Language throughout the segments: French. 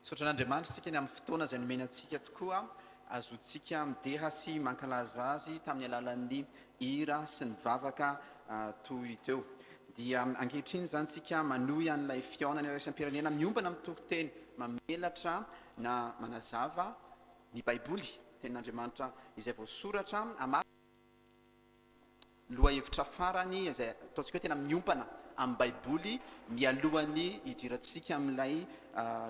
Sotran'Andriamanitra isika ny amin'ny fotoana izay nomena antsika tokoa azotsika mideha sy mankalaza azy tamin'ny alalan'ny hira sy ny vavaka toy iteo. Dia ankehitriny zany tsika manohy an'ilay fihaonana iraisam-pirenena miombana amin'ny tokoteny mamelatra na manazava ny Baiboly, tenin'Andriamanitra izay voasoratra lohahevitra farany izay ataontsika hoe tena miompana amin'ny Baiboly mialohan'ny hidirantsika amin'ilay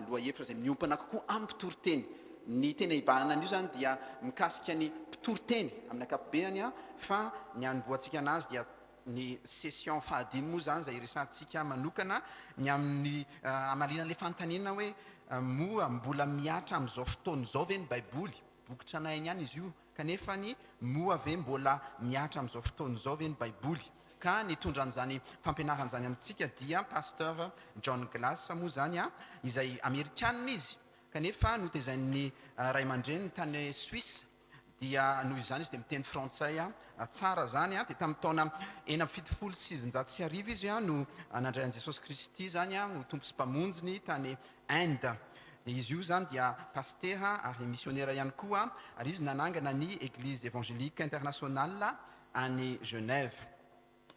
lohahevitra izay miompana kokoa amin'ny mpitoriteny. Ny tena ibahana an'io zany dia mikasika ny mpitoriteny amin'ny ankapobeny fa ny anomboantsika anazy dia ny session fahadimy moa zany izay resantsika manokana ny amin'ny amalinan'ilay fanontaniana hoe moa mbola miatra amin'izao fotoana izao ve ny Baiboly, boky tranainy ihany izy io, kanefa ny moa ve mbola miatra amin'izao fotoana izao ve ny Baiboly. Ka nitondran'izany fampianaran'izany amintsika dia pasteur John Glass moa zany izay Amerikanina izy, kanefa notezain'ny ray aman-dreny tany Suisse dia noho izany izy dia miteny frantsay tsara zany dia tamin'ny taona 1977 izy no nandray an'i Jesosy Kristy zany no tompo sy mpamonjiny tany Inde. Dia izy io zany dia pasteura ary missionnaire ihany koa ary izy nanangana ny Église évangélique internationale any Genève.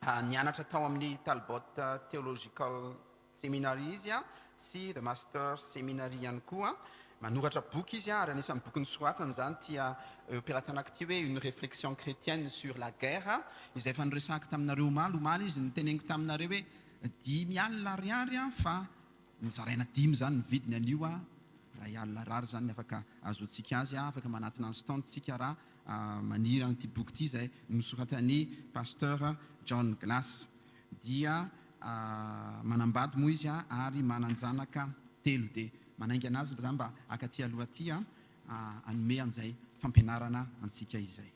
Nianatra tao amin'ny Talbot Theological Seminary izy sy The Master Seminary ihany koa. Manoratra boky izy ary anisan'ny boky nosoratany zany tia ampilahatana ity hoe une réflexion chrétienne sur la guerre izay efa noresahako taminareo omaly izy niteneniko taminareo hoe 5,000 ariary fa nizaraina 5 zany ny vidiny an'io R1,000 zany afaka azotsika azy afaka manatona instantsika raha maniry an'ity boky ity izay nosoratany pasteur John Glass. Dia manambady moa izy ary mananjanaka 3 dia manainga anazy zany mba akaty aloha aty anome an'izay fampianarana antsika izay.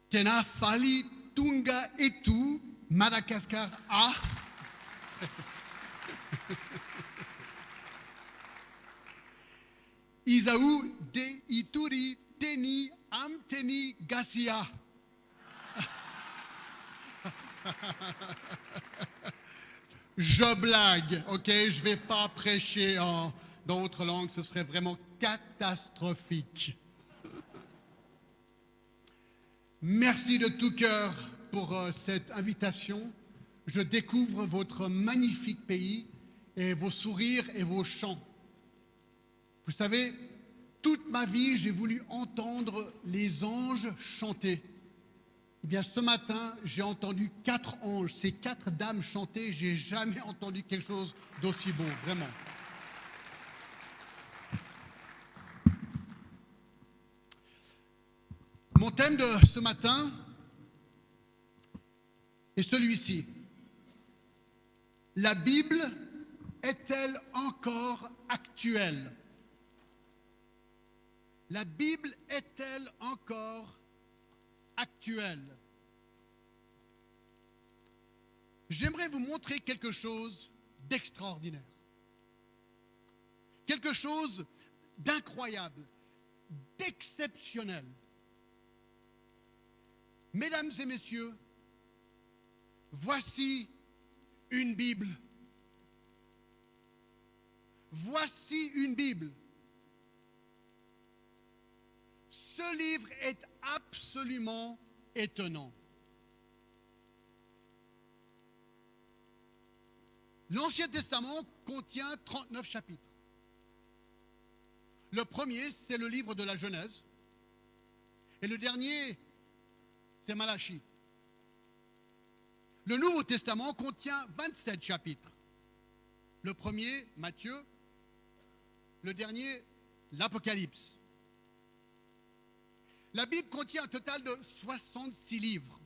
Tena fali tunga etu Madagascar a. Isaou de Ituri Teni Amteni Gassia. Je blague, ok, je vais pas prêcher dans autre langue, ce serait vraiment catastrophique. Merci de tout cœur pour cette invitation. Je découvre votre magnifique pays et vos sourires et vos chants. Vous savez, toute ma vie, j'ai voulu entendre les anges chanter. Eh bien, ce matin, j'ai entendu 4 anges, ces 4 dames chanter. J'ai jamais entendu quelque chose d'aussi beau, vraiment. Mon thème de ce matin est celui-ci. La Bible est-elle encore actuelle? La Bible est-elle encore actuelle? J'aimerais vous montrer quelque chose d'extraordinaire, quelque chose d'incroyable, d'exceptionnel. Mesdames et messieurs, voici une Bible. Voici une Bible. Ce livre est absolument étonnant. L'Ancien Testament contient 39 chapitres. Le premier, c'est le livre de la Genèse. Et le dernier, c'est Malachie. Le Nouveau Testament contient 27 chapitres. Le premier, Matthieu. Le dernier, l'Apocalypse. La Bible contient un total de 66 livres.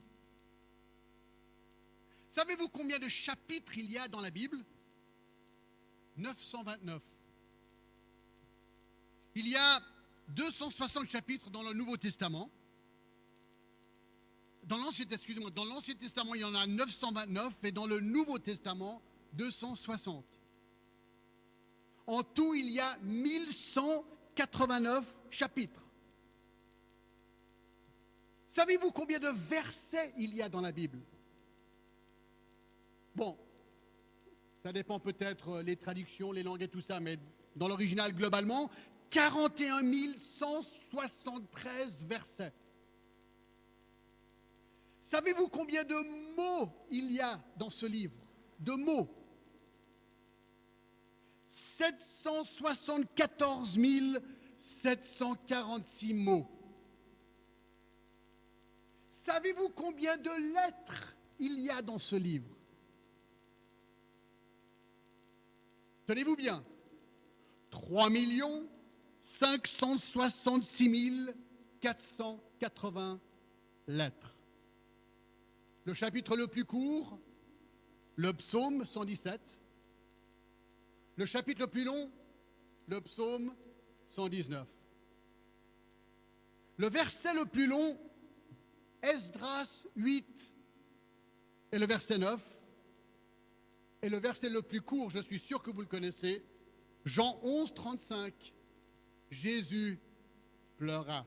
Savez-vous combien de chapitres il y a dans la Bible? 929. Il y a 260 chapitres dans le Nouveau Testament. dans l'Ancien Testament, il y en a 929 et dans le Nouveau Testament, 260. En tout, il y a 1189 chapitres. Savez-vous combien de versets il y a dans la Bible? Bon, ça dépend peut-être les traductions, les langues et tout ça, mais dans l'original, globalement, 41 173 versets. Savez-vous combien de mots il y a dans ce livre? De mots. 774 746 mots. Savez-vous combien de lettres il y a dans ce livre? Tenez-vous bien. 3 566 480 lettres. Le chapitre le plus court, le psaume 117. Le chapitre le plus long, le psaume 119. Le verset le plus long, Esdras 8 et le verset 9. Et le verset le plus court, je suis sûr que vous le connaissez, Jean 11, 35. Jésus pleura.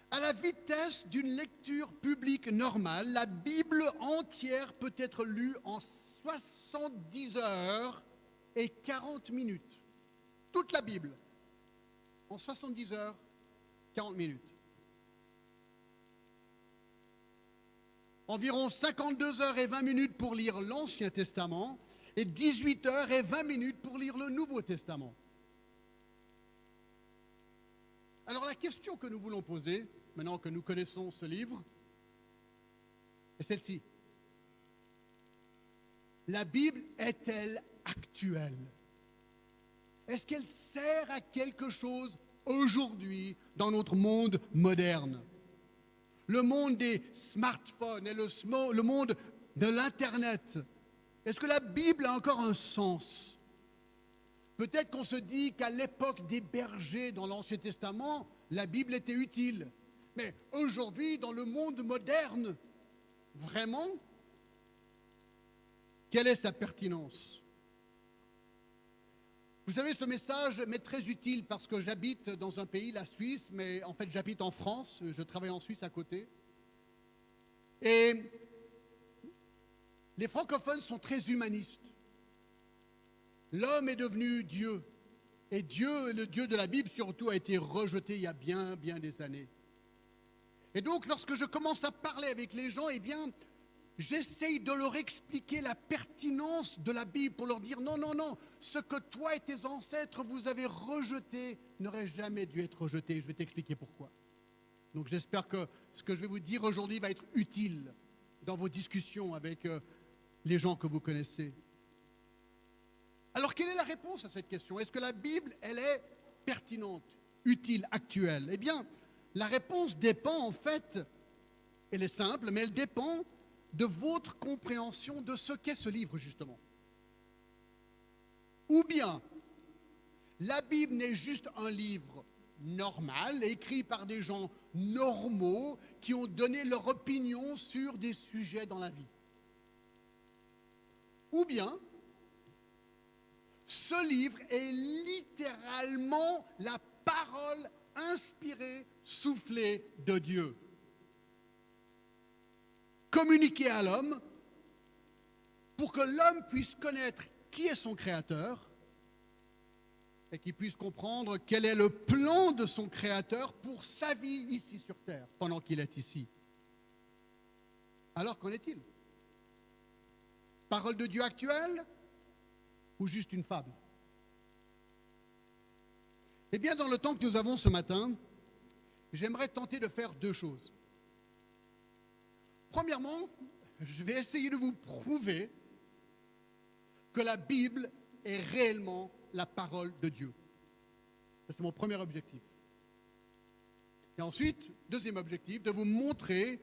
À la vitesse d'une lecture publique normale, la Bible entière peut être lue en 70 heures et 40 minutes. Toute la Bible, en 70 heures, 40 minutes. Environ 52 heures et 20 minutes pour lire l'Ancien Testament et 18 heures et 20 minutes pour lire le Nouveau Testament. Alors la question que nous voulons poser, maintenant que nous connaissons ce livre, est celle-ci. La Bible est-elle actuelle? Est-ce qu'elle sert à quelque chose aujourd'hui dans notre monde moderne? Le monde des smartphones et le monde de l'Internet. Est-ce que la Bible a encore un sens? Peut-être qu'on se dit qu'à l'époque des bergers dans l'Ancien Testament, la Bible était utile. Mais aujourd'hui, dans le monde moderne, vraiment, quelle est sa pertinence? Vous savez, ce message m'est très utile parce que j'habite dans un pays, la Suisse, mais en fait j'habite en France, je travaille en Suisse à côté. Et les francophones sont très humanistes. L'homme est devenu Dieu. Et Dieu, le Dieu de la Bible surtout, a été rejeté il y a bien des années. Et donc lorsque je commence à parler avec les gens, eh bien, j'essaye de leur expliquer la pertinence de la Bible pour leur dire non, ce que toi et tes ancêtres vous avez rejeté n'aurait jamais dû être rejeté. Je vais t'expliquer pourquoi. Donc j'espère que ce que je vais vous dire aujourd'hui va être utile dans vos discussions avec les gens que vous connaissez. Alors quelle est la réponse à cette question? Est-ce que la Bible, elle est pertinente, utile, actuelle? Eh bien, la réponse dépend en fait, elle est simple, mais elle dépend de votre compréhension de ce qu'est ce livre, justement. Ou bien, la Bible n'est juste un livre normal, écrit par des gens normaux qui ont donné leur opinion sur des sujets dans la vie. Ou bien, ce livre est littéralement la parole inspirée, soufflée de Dieu. Communiqué à l'homme pour que l'homme puisse connaître qui est son créateur et qu'il puisse comprendre quel est le plan de son créateur pour sa vie ici sur terre pendant qu'il est ici. Alors qu'en est-il? Parole de Dieu actuelle ou juste une fable? Eh bien, dans le temps que nous avons ce matin, j'aimerais tenter de faire deux choses. Premièrement, je vais essayer de vous prouver que la Bible est réellement la parole de Dieu. C'est mon premier objectif. Et ensuite, deuxième objectif, de vous montrer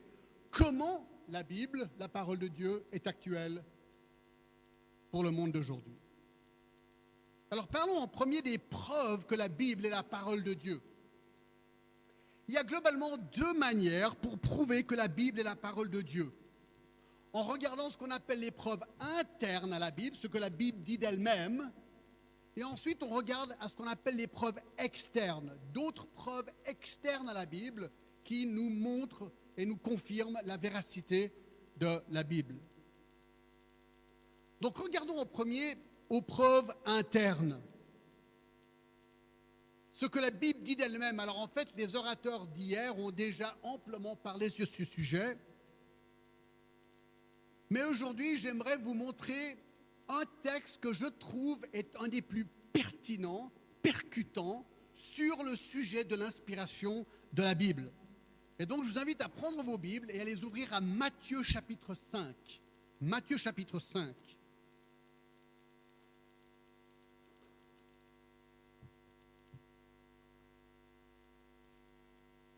comment la Bible, la parole de Dieu, est actuelle pour le monde d'aujourd'hui. Alors parlons en premier des preuves que la Bible est la parole de Dieu. Il y a globalement deux manières pour prouver que la Bible est la parole de Dieu. En regardant ce qu'on appelle les preuves internes à la Bible, ce que la Bible dit d'elle-même, et ensuite on regarde à ce qu'on appelle les preuves externes, d'autres preuves externes à la Bible qui nous montrent et nous confirment la véracité de la Bible. Donc regardons en premier aux preuves internes. Ce que la Bible dit d'elle-même. Alors en fait, les orateurs d'hier ont déjà amplement parlé sur ce sujet. Mais aujourd'hui, j'aimerais vous montrer un texte que je trouve est un des plus pertinents, percutants, sur le sujet de l'inspiration de la Bible. Et donc, je vous invite à prendre vos Bibles et à les ouvrir à Matthieu chapitre 5. Matthieu chapitre 5.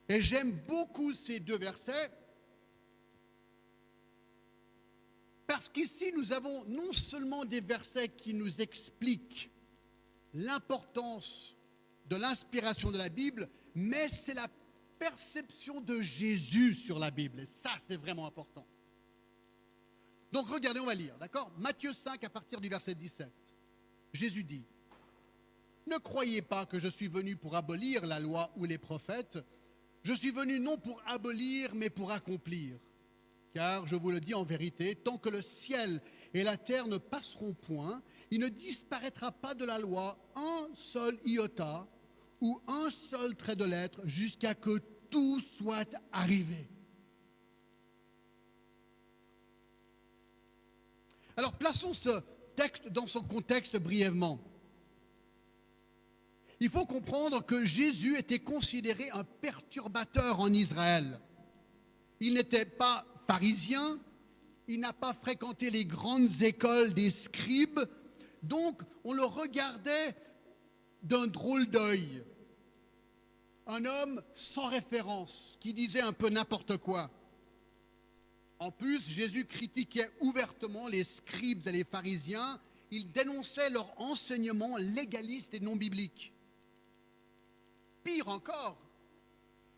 Et j'aime beaucoup ces deux versets parce qu'ici, nous avons non seulement des versets qui nous expliquent l'importance de l'inspiration de la Bible, mais c'est la perception de Jésus sur la Bible. Et ça, c'est vraiment important. Donc, regardez, on va lire, d'accord? Matthieu 5, à partir du verset 17. Jésus dit, « Ne croyez pas que je suis venu pour abolir la loi ou les prophètes. Je suis venu non pour abolir, mais pour accomplir. Car, je vous le dis en vérité, tant que le ciel et la terre ne passeront point, il ne disparaîtra pas de la loi un seul iota ou un seul trait de lettre jusqu'à que tout soit arrivé. » Alors, plaçons ce texte dans son contexte brièvement. Il faut comprendre que Jésus était considéré un perturbateur en Israël. Il n'était pas pharisien, il n'a pas fréquenté les grandes écoles des scribes, donc on le regardait d'un drôle d'œil. Un homme sans référence, qui disait un peu n'importe quoi. En plus, Jésus critiquait ouvertement les scribes et les pharisiens, il dénonçait leur enseignement légaliste et non biblique. Pire encore,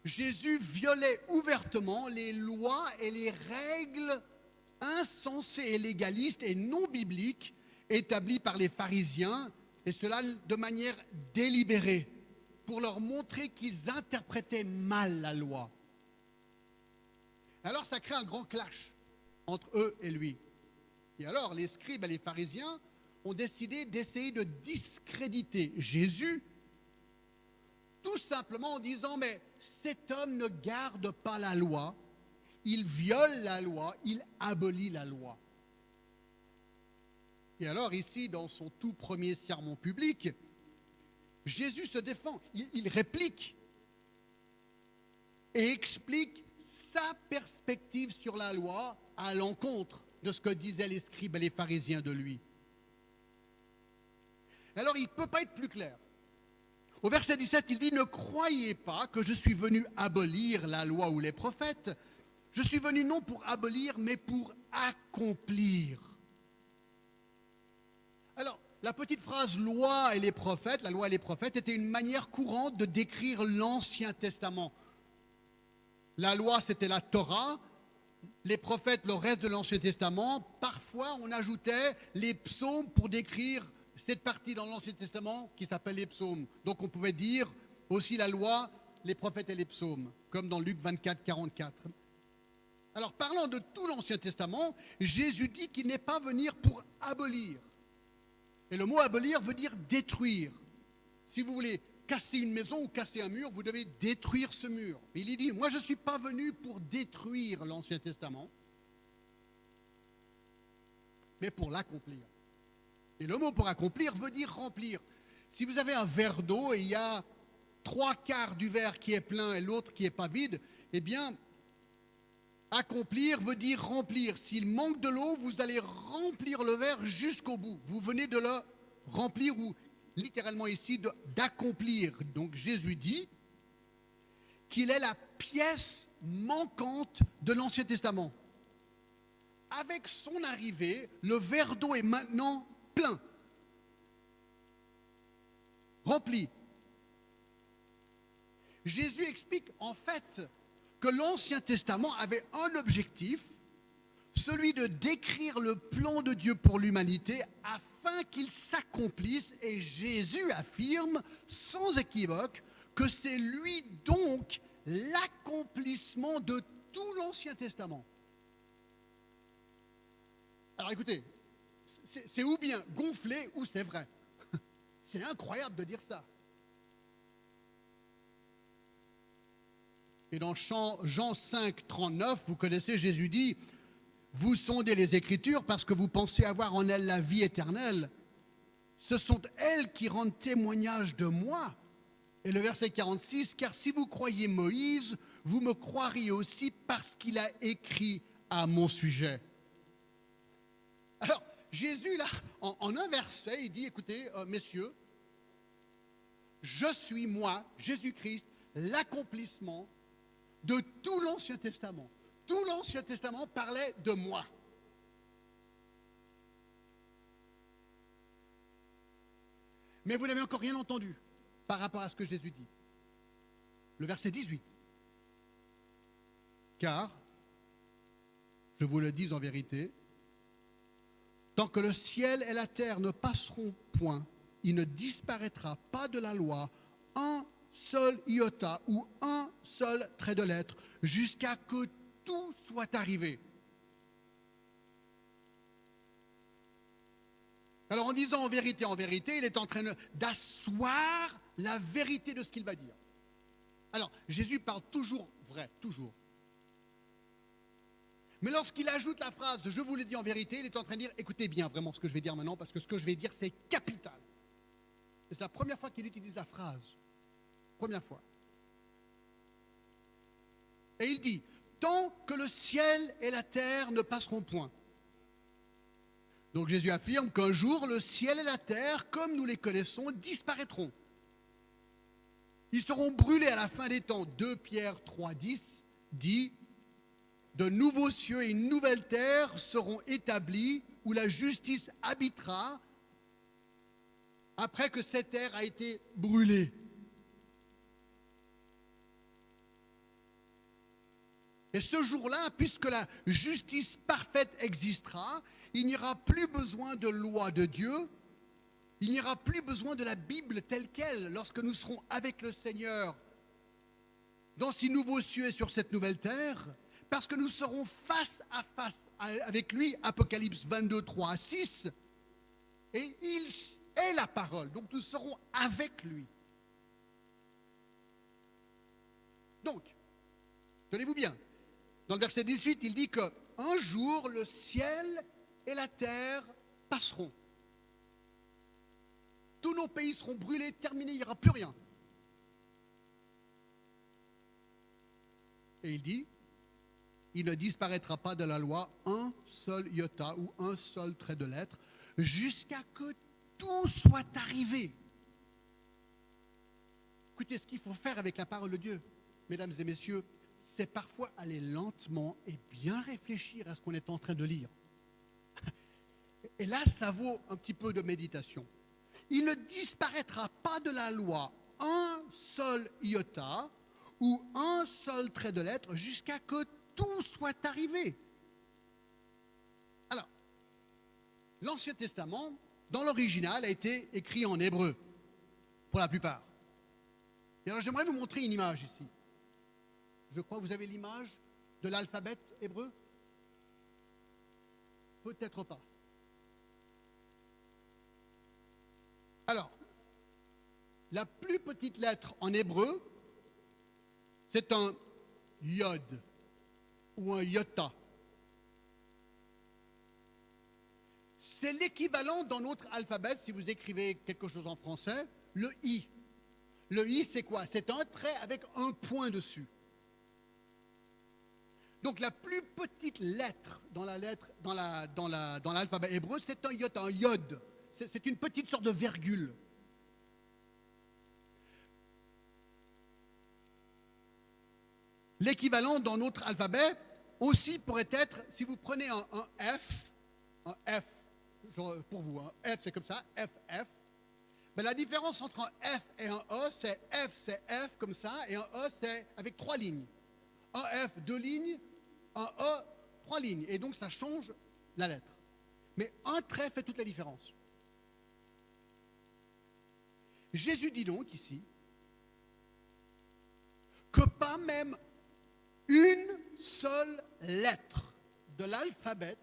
Jésus violait ouvertement les lois et les règles insensées et légalistes et non bibliques établies par les pharisiens, et cela de manière délibérée, pour leur montrer qu'ils interprétaient mal la loi. Alors ça crée un grand clash entre eux et lui. Et alors les scribes et les pharisiens ont décidé d'essayer de discréditer Jésus, tout simplement en disant, mais cet homme ne garde pas la loi, il viole la loi, il abolit la loi. Et alors ici, dans son tout premier sermon public, Jésus se défend, il réplique et explique sa perspective sur la loi à l'encontre de ce que disaient les scribes et les pharisiens de lui. Alors il ne peut pas être plus clair. Au verset 17, il dit « Ne croyez pas que je suis venu abolir la loi ou les prophètes. Je suis venu non pour abolir, mais pour accomplir. » Alors, la petite phrase « loi et les prophètes », la loi et les prophètes, était une manière courante de décrire l'Ancien Testament. La loi, c'était la Torah. Les prophètes, le reste de l'Ancien Testament. Parfois, on ajoutait les psaumes pour décrire cette partie dans l'Ancien Testament qui s'appelle les psaumes. Donc on pouvait dire aussi la loi, les prophètes et les psaumes, comme dans Luc 24, 44. Alors parlant de tout l'Ancien Testament, Jésus dit qu'il n'est pas venu pour abolir. Et le mot abolir veut dire détruire. Si vous voulez casser une maison ou casser un mur, vous devez détruire ce mur. Et il dit, moi je ne suis pas venu pour détruire l'Ancien Testament, mais pour l'accomplir. Et le mot pour accomplir veut dire remplir. Si vous avez un verre d'eau et il y a 3/4 du verre qui est plein et l'autre qui n'est pas vide, eh bien, accomplir veut dire remplir. S'il manque de l'eau, vous allez remplir le verre jusqu'au bout. Vous venez de le remplir ou littéralement ici d'accomplir. Donc Jésus dit qu'il est la pièce manquante de l'Ancien Testament. Avec son arrivée, le verre d'eau est maintenant plein, rempli. Jésus explique en fait que l'Ancien Testament avait un objectif, celui de décrire le plan de Dieu pour l'humanité afin qu'il s'accomplisse. Et Jésus affirme sans équivoque que c'est lui donc l'accomplissement de tout l'Ancien Testament. Alors écoutez, c'est ou bien gonflé ou c'est vrai. C'est incroyable de dire ça. Et dans Jean 5, 39, vous connaissez, Jésus dit, vous sondez les Écritures parce que vous pensez avoir en elles la vie éternelle. Ce sont elles qui rendent témoignage de moi. Et le verset 46, car si vous croyez Moïse, vous me croiriez aussi parce qu'il a écrit à mon sujet. Alors, Jésus, là, en un verset, il dit, écoutez, messieurs, je suis moi, Jésus-Christ, l'accomplissement de tout l'Ancien Testament. Tout l'Ancien Testament parlait de moi. Mais vous n'avez encore rien entendu par rapport à ce que Jésus dit. Le verset 18. Car, je vous le dis en vérité, tant que le ciel et la terre ne passeront point, il ne disparaîtra pas de la loi un seul iota ou un seul trait de lettre jusqu'à que tout soit arrivé. Alors en disant en vérité, il est en train d'asseoir la vérité de ce qu'il va dire. Alors Jésus parle toujours vrai, toujours. Mais lorsqu'il ajoute la phrase « je vous le dis en vérité », il est en train de dire « écoutez bien vraiment ce que je vais dire maintenant parce que ce que je vais dire c'est capital ». C'est la première fois qu'il utilise la phrase. Première fois. Et il dit « tant que le ciel et la terre ne passeront point ». Donc Jésus affirme qu'un jour, le ciel et la terre, comme nous les connaissons, disparaîtront. Ils seront brûlés à la fin des temps. 2 Pierre 3,10 dit « de nouveaux cieux et une nouvelle terre seront établis où la justice habitera après que cette terre a été brûlée. » Et ce jour-là, puisque la justice parfaite existera, il n'y aura plus besoin de loi de Dieu, il n'y aura plus besoin de la Bible telle qu'elle lorsque nous serons avec le Seigneur dans ces nouveaux cieux et sur cette nouvelle terre, parce que nous serons face à face avec lui, Apocalypse 22, 3 à 6, et il est la parole, donc nous serons avec lui. Donc, tenez-vous bien, dans le verset 18, il dit qu'un jour, le ciel et la terre passeront. Tous nos pays seront brûlés, terminés, il n'y aura plus rien. Et il dit, il ne disparaîtra pas de la loi un seul iota ou un seul trait de lettre jusqu'à que tout soit arrivé. Écoutez, ce qu'il faut faire avec la parole de Dieu, mesdames et messieurs, c'est parfois aller lentement et bien réfléchir à ce qu'on est en train de lire. Et là, ça vaut un petit peu de méditation. Il ne disparaîtra pas de la loi un seul iota ou un seul trait de lettre jusqu'à que tout soit arrivé. Alors, l'Ancien Testament, dans l'original, a été écrit en hébreu, pour la plupart. Et alors, j'aimerais vous montrer une image ici. Je crois que vous avez l'image de l'alphabet hébreu. Peut-être pas. Alors, la plus petite lettre en hébreu, c'est un yod ou un iota. C'est l'équivalent dans notre alphabet, si vous écrivez quelque chose en français, le i. Le i, c'est quoi? C'est un trait avec un point dessus. Donc la plus petite lettre dans l'alphabet hébreu, c'est un iota, un yod. C'est une petite sorte de virgule. L'équivalent dans notre alphabet aussi pourrait être, si vous prenez un F, genre pour vous, F c'est comme ça, FF, Ben, la différence entre un F et un E, c'est F comme ça, et un E, c'est avec 3 lignes. Un F, 2 lignes, un E, 3 lignes. Et donc, ça change la lettre. Mais un trait fait toute la différence. Jésus dit donc ici que pas même une seule lettre de l'alphabet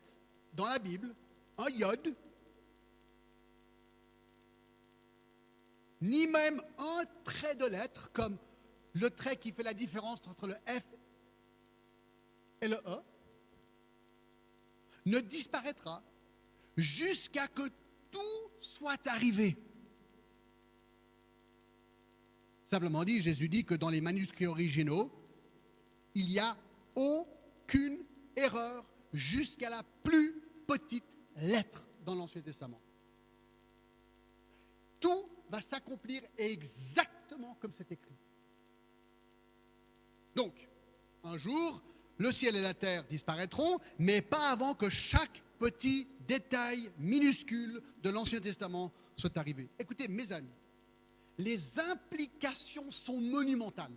dans la Bible, un iode, ni même un trait de lettre, comme le trait qui fait la différence entre le F et le E, ne disparaîtra jusqu'à que tout soit arrivé. Simplement dit, Jésus dit que dans les manuscrits originaux, il n'y a aucune erreur jusqu'à la plus petite lettre dans l'Ancien Testament. Tout va s'accomplir exactement comme c'est écrit. Donc, un jour, le ciel et la terre disparaîtront, mais pas avant que chaque petit détail minuscule de l'Ancien Testament soit arrivé. Écoutez, mes amis, les implications sont monumentales.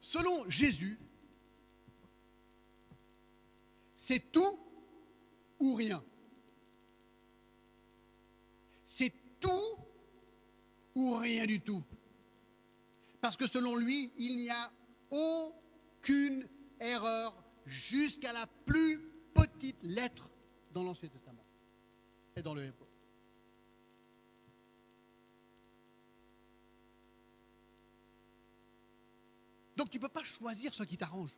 Selon Jésus, c'est tout ou rien. C'est tout ou rien du tout. Parce que selon lui, il n'y a aucune erreur jusqu'à la plus petite lettre dans l'Ancien Testament et dans le Hébreu. Donc tu ne peux pas choisir ce qui t'arrange.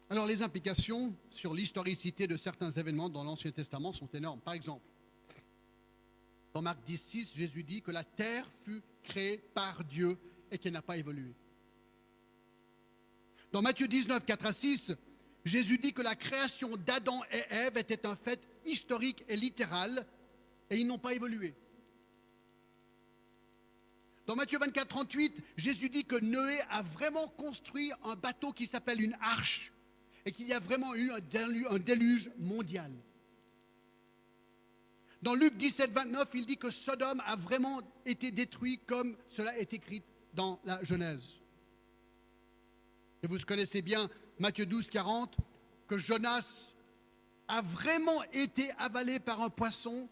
Alors les implications sur l'historicité de certains événements dans l'Ancien Testament sont énormes. Par exemple, dans Marc 10,6, Jésus dit que la terre fut créée par Dieu et qu'elle n'a pas évolué. Dans Matthieu 19, 4 à 6, Jésus dit que la création d'Adam et Ève était un fait historique et littéral et ils n'ont pas évolué. Dans Matthieu 24, 38, Jésus dit que Noé a vraiment construit un bateau qui s'appelle une arche et qu'il y a vraiment eu un déluge mondial. Dans Luc 17, 29, il dit que Sodome a vraiment été détruit comme cela est écrit dans la Genèse. Et vous connaissez bien Matthieu 12, 40, que Jonas a vraiment été avalé par un poisson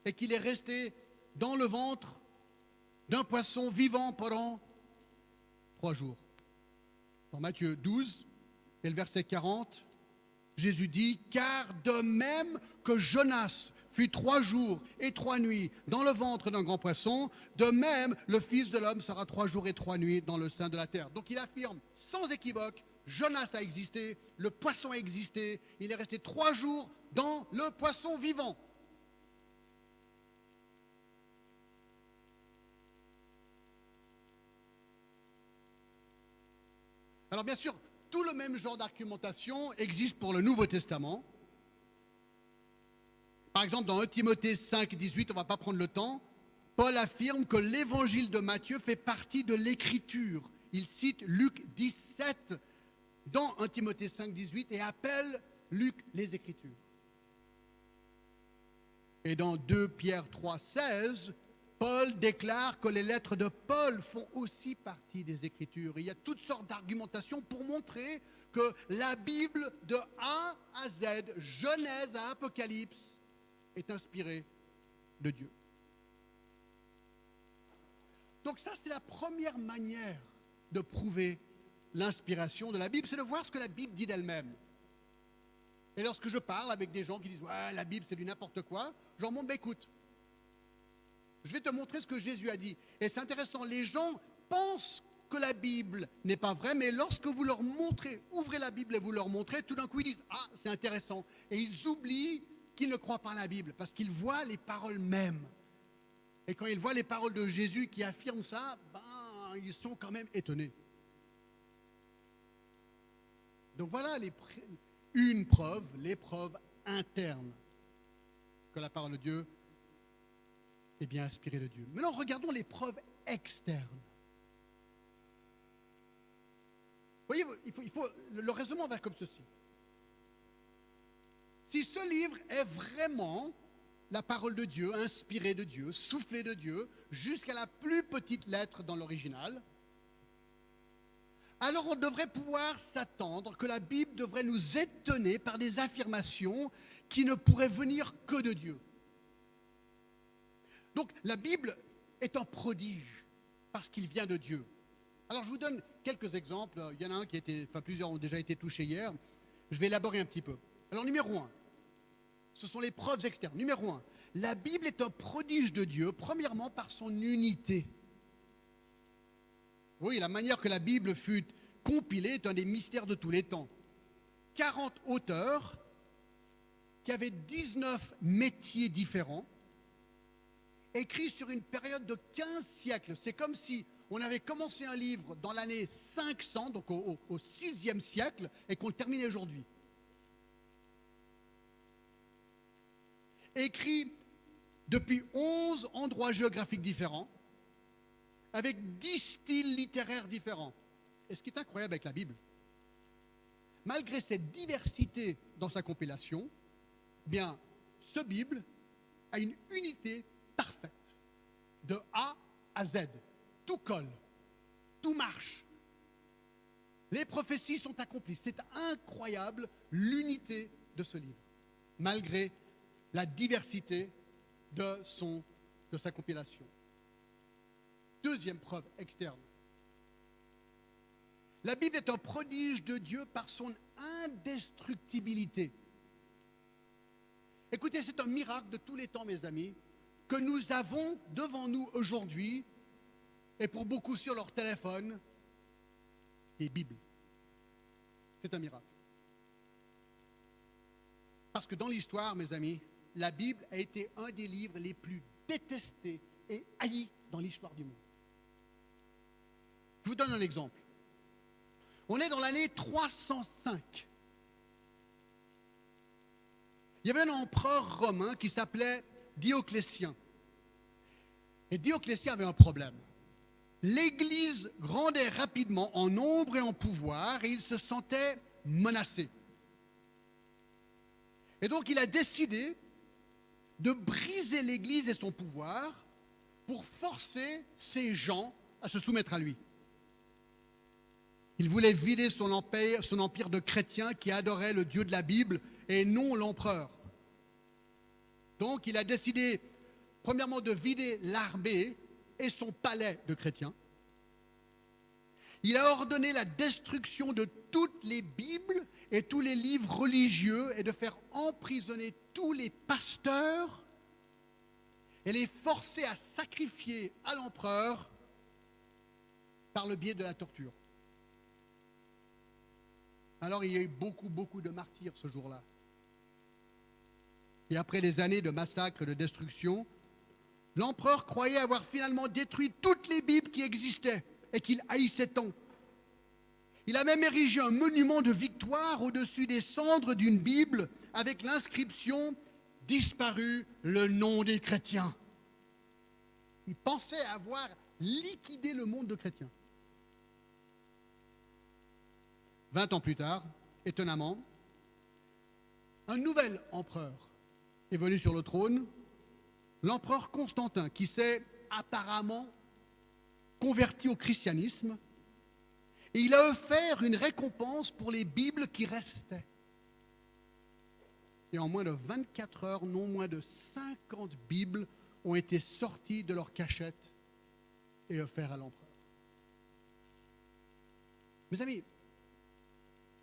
et qu'il est resté dans le ventre d'un poisson vivant pendant 3 jours. Dans Matthieu 12, et le verset 40, Jésus dit « Car de même que Jonas fut 3 jours et 3 nuits dans le ventre d'un grand poisson, de même le Fils de l'homme sera 3 jours et 3 nuits dans le sein de la terre. » Donc il affirme sans équivoque, Jonas a existé, le poisson a existé, il est resté 3 jours dans le poisson vivant. Alors bien sûr, tout le même genre d'argumentation existe pour le Nouveau Testament. Par exemple, dans 1 Timothée 5, 18, on ne va pas prendre le temps, Paul affirme que l'évangile de Matthieu fait partie de l'Écriture. Il cite Luc 17 dans 1 Timothée 5, 18 et appelle Luc les Écritures. Et dans 2 Pierre 3, 16, Paul déclare que les lettres de Paul font aussi partie des Écritures. Il y a toutes sortes d'argumentations pour montrer que la Bible de A à Z, Genèse à Apocalypse, est inspirée de Dieu. Donc ça, c'est la première manière de prouver l'inspiration de la Bible, c'est de voir ce que la Bible dit d'elle-même. Et lorsque je parle avec des gens qui disent « Ouais, la Bible, c'est du n'importe quoi », je leur montre « Écoute, je vais te montrer ce que Jésus a dit. » Et c'est intéressant, les gens pensent que la Bible n'est pas vraie, mais lorsque vous leur montrez, ouvrez la Bible et vous leur montrez, tout d'un coup, ils disent « Ah, c'est intéressant ». Et ils oublient qu'ils ne croient pas à la Bible, parce qu'ils voient les paroles mêmes. Et quand ils voient les paroles de Jésus qui affirment ça, ils sont quand même étonnés. Donc voilà une preuve, l'épreuve interne que la parole de Dieu est bien inspirée de Dieu. Maintenant, regardons les preuves externes. Vous voyez, le raisonnement va comme ceci. si ce livre est vraiment la parole de Dieu, inspirée de Dieu, soufflée de Dieu, jusqu'à la plus petite lettre dans l'original, alors on devrait pouvoir s'attendre que la Bible devrait nous étonner par des affirmations qui ne pourraient venir que de Dieu. Donc la Bible est un prodige parce qu'il vient de Dieu. Alors je vous donne quelques exemples. Il y en a un plusieurs ont déjà été touchés hier. Je vais élaborer un petit peu. Alors numéro 1, ce sont les preuves externes. Numéro 1, la Bible est un prodige de Dieu, premièrement par son unité. Oui, la manière que la Bible fut compilée est un des mystères de tous les temps. 40 auteurs qui avaient 19 métiers différents, écrits sur une période de 15 siècles. C'est comme si on avait commencé un livre dans l'année 500, donc au 6e siècle, et qu'on le terminait aujourd'hui. Écrit depuis 11 endroits géographiques différents, avec 10 styles littéraires différents. Et ce qui est incroyable avec la Bible, malgré cette diversité dans sa compilation, bien, ce Bible a une unité parfaite, de A à Z. Tout colle, tout marche. Les prophéties sont accomplies. C'est incroyable l'unité de ce livre, malgré la diversité de sa compilation. Deuxième preuve externe. La Bible est un prodige de Dieu par son indestructibilité. Écoutez, c'est un miracle de tous les temps, mes amis, que nous avons devant nous aujourd'hui, et pour beaucoup sur leur téléphone, des Bibles. C'est un miracle. Parce que dans l'histoire, mes amis, la Bible a été un des livres les plus détestés et haïs dans l'histoire du monde. Je vous donne un exemple. On est dans l'année 305. Il y avait un empereur romain qui s'appelait Dioclétien. Et Dioclétien avait un problème. L'Église grandait rapidement en nombre et en pouvoir et il se sentait menacé. Et donc il a décidé de briser l'Église et son pouvoir pour forcer ces gens à se soumettre à lui. Il voulait vider son empire de chrétiens qui adoraient le Dieu de la Bible et non l'empereur. Donc il a décidé, premièrement, de vider l'armée et son palais de chrétiens. Il a ordonné la destruction de toutes les Bibles et tous les livres religieux et de faire emprisonner tous les pasteurs et les forcer à sacrifier à l'empereur par le biais de la torture. Alors il y a eu beaucoup de martyrs ce jour-là. Et après des années de massacres et de destruction, l'empereur croyait avoir finalement détruit toutes les Bibles qui existaient et qu'il haïssait tant. Il a même érigé un monument de victoire au-dessus des cendres d'une Bible avec l'inscription « Disparu le nom des chrétiens ». Il pensait avoir liquidé le monde de chrétiens. 20 ans plus tard, étonnamment, un nouvel empereur est venu sur le trône, l'empereur Constantin, qui s'est apparemment converti au christianisme, et il a offert une récompense pour les Bibles qui restaient. Et en moins de 24 heures, non moins de 50 Bibles ont été sorties de leur cachette et offertes à l'empereur. Mes amis,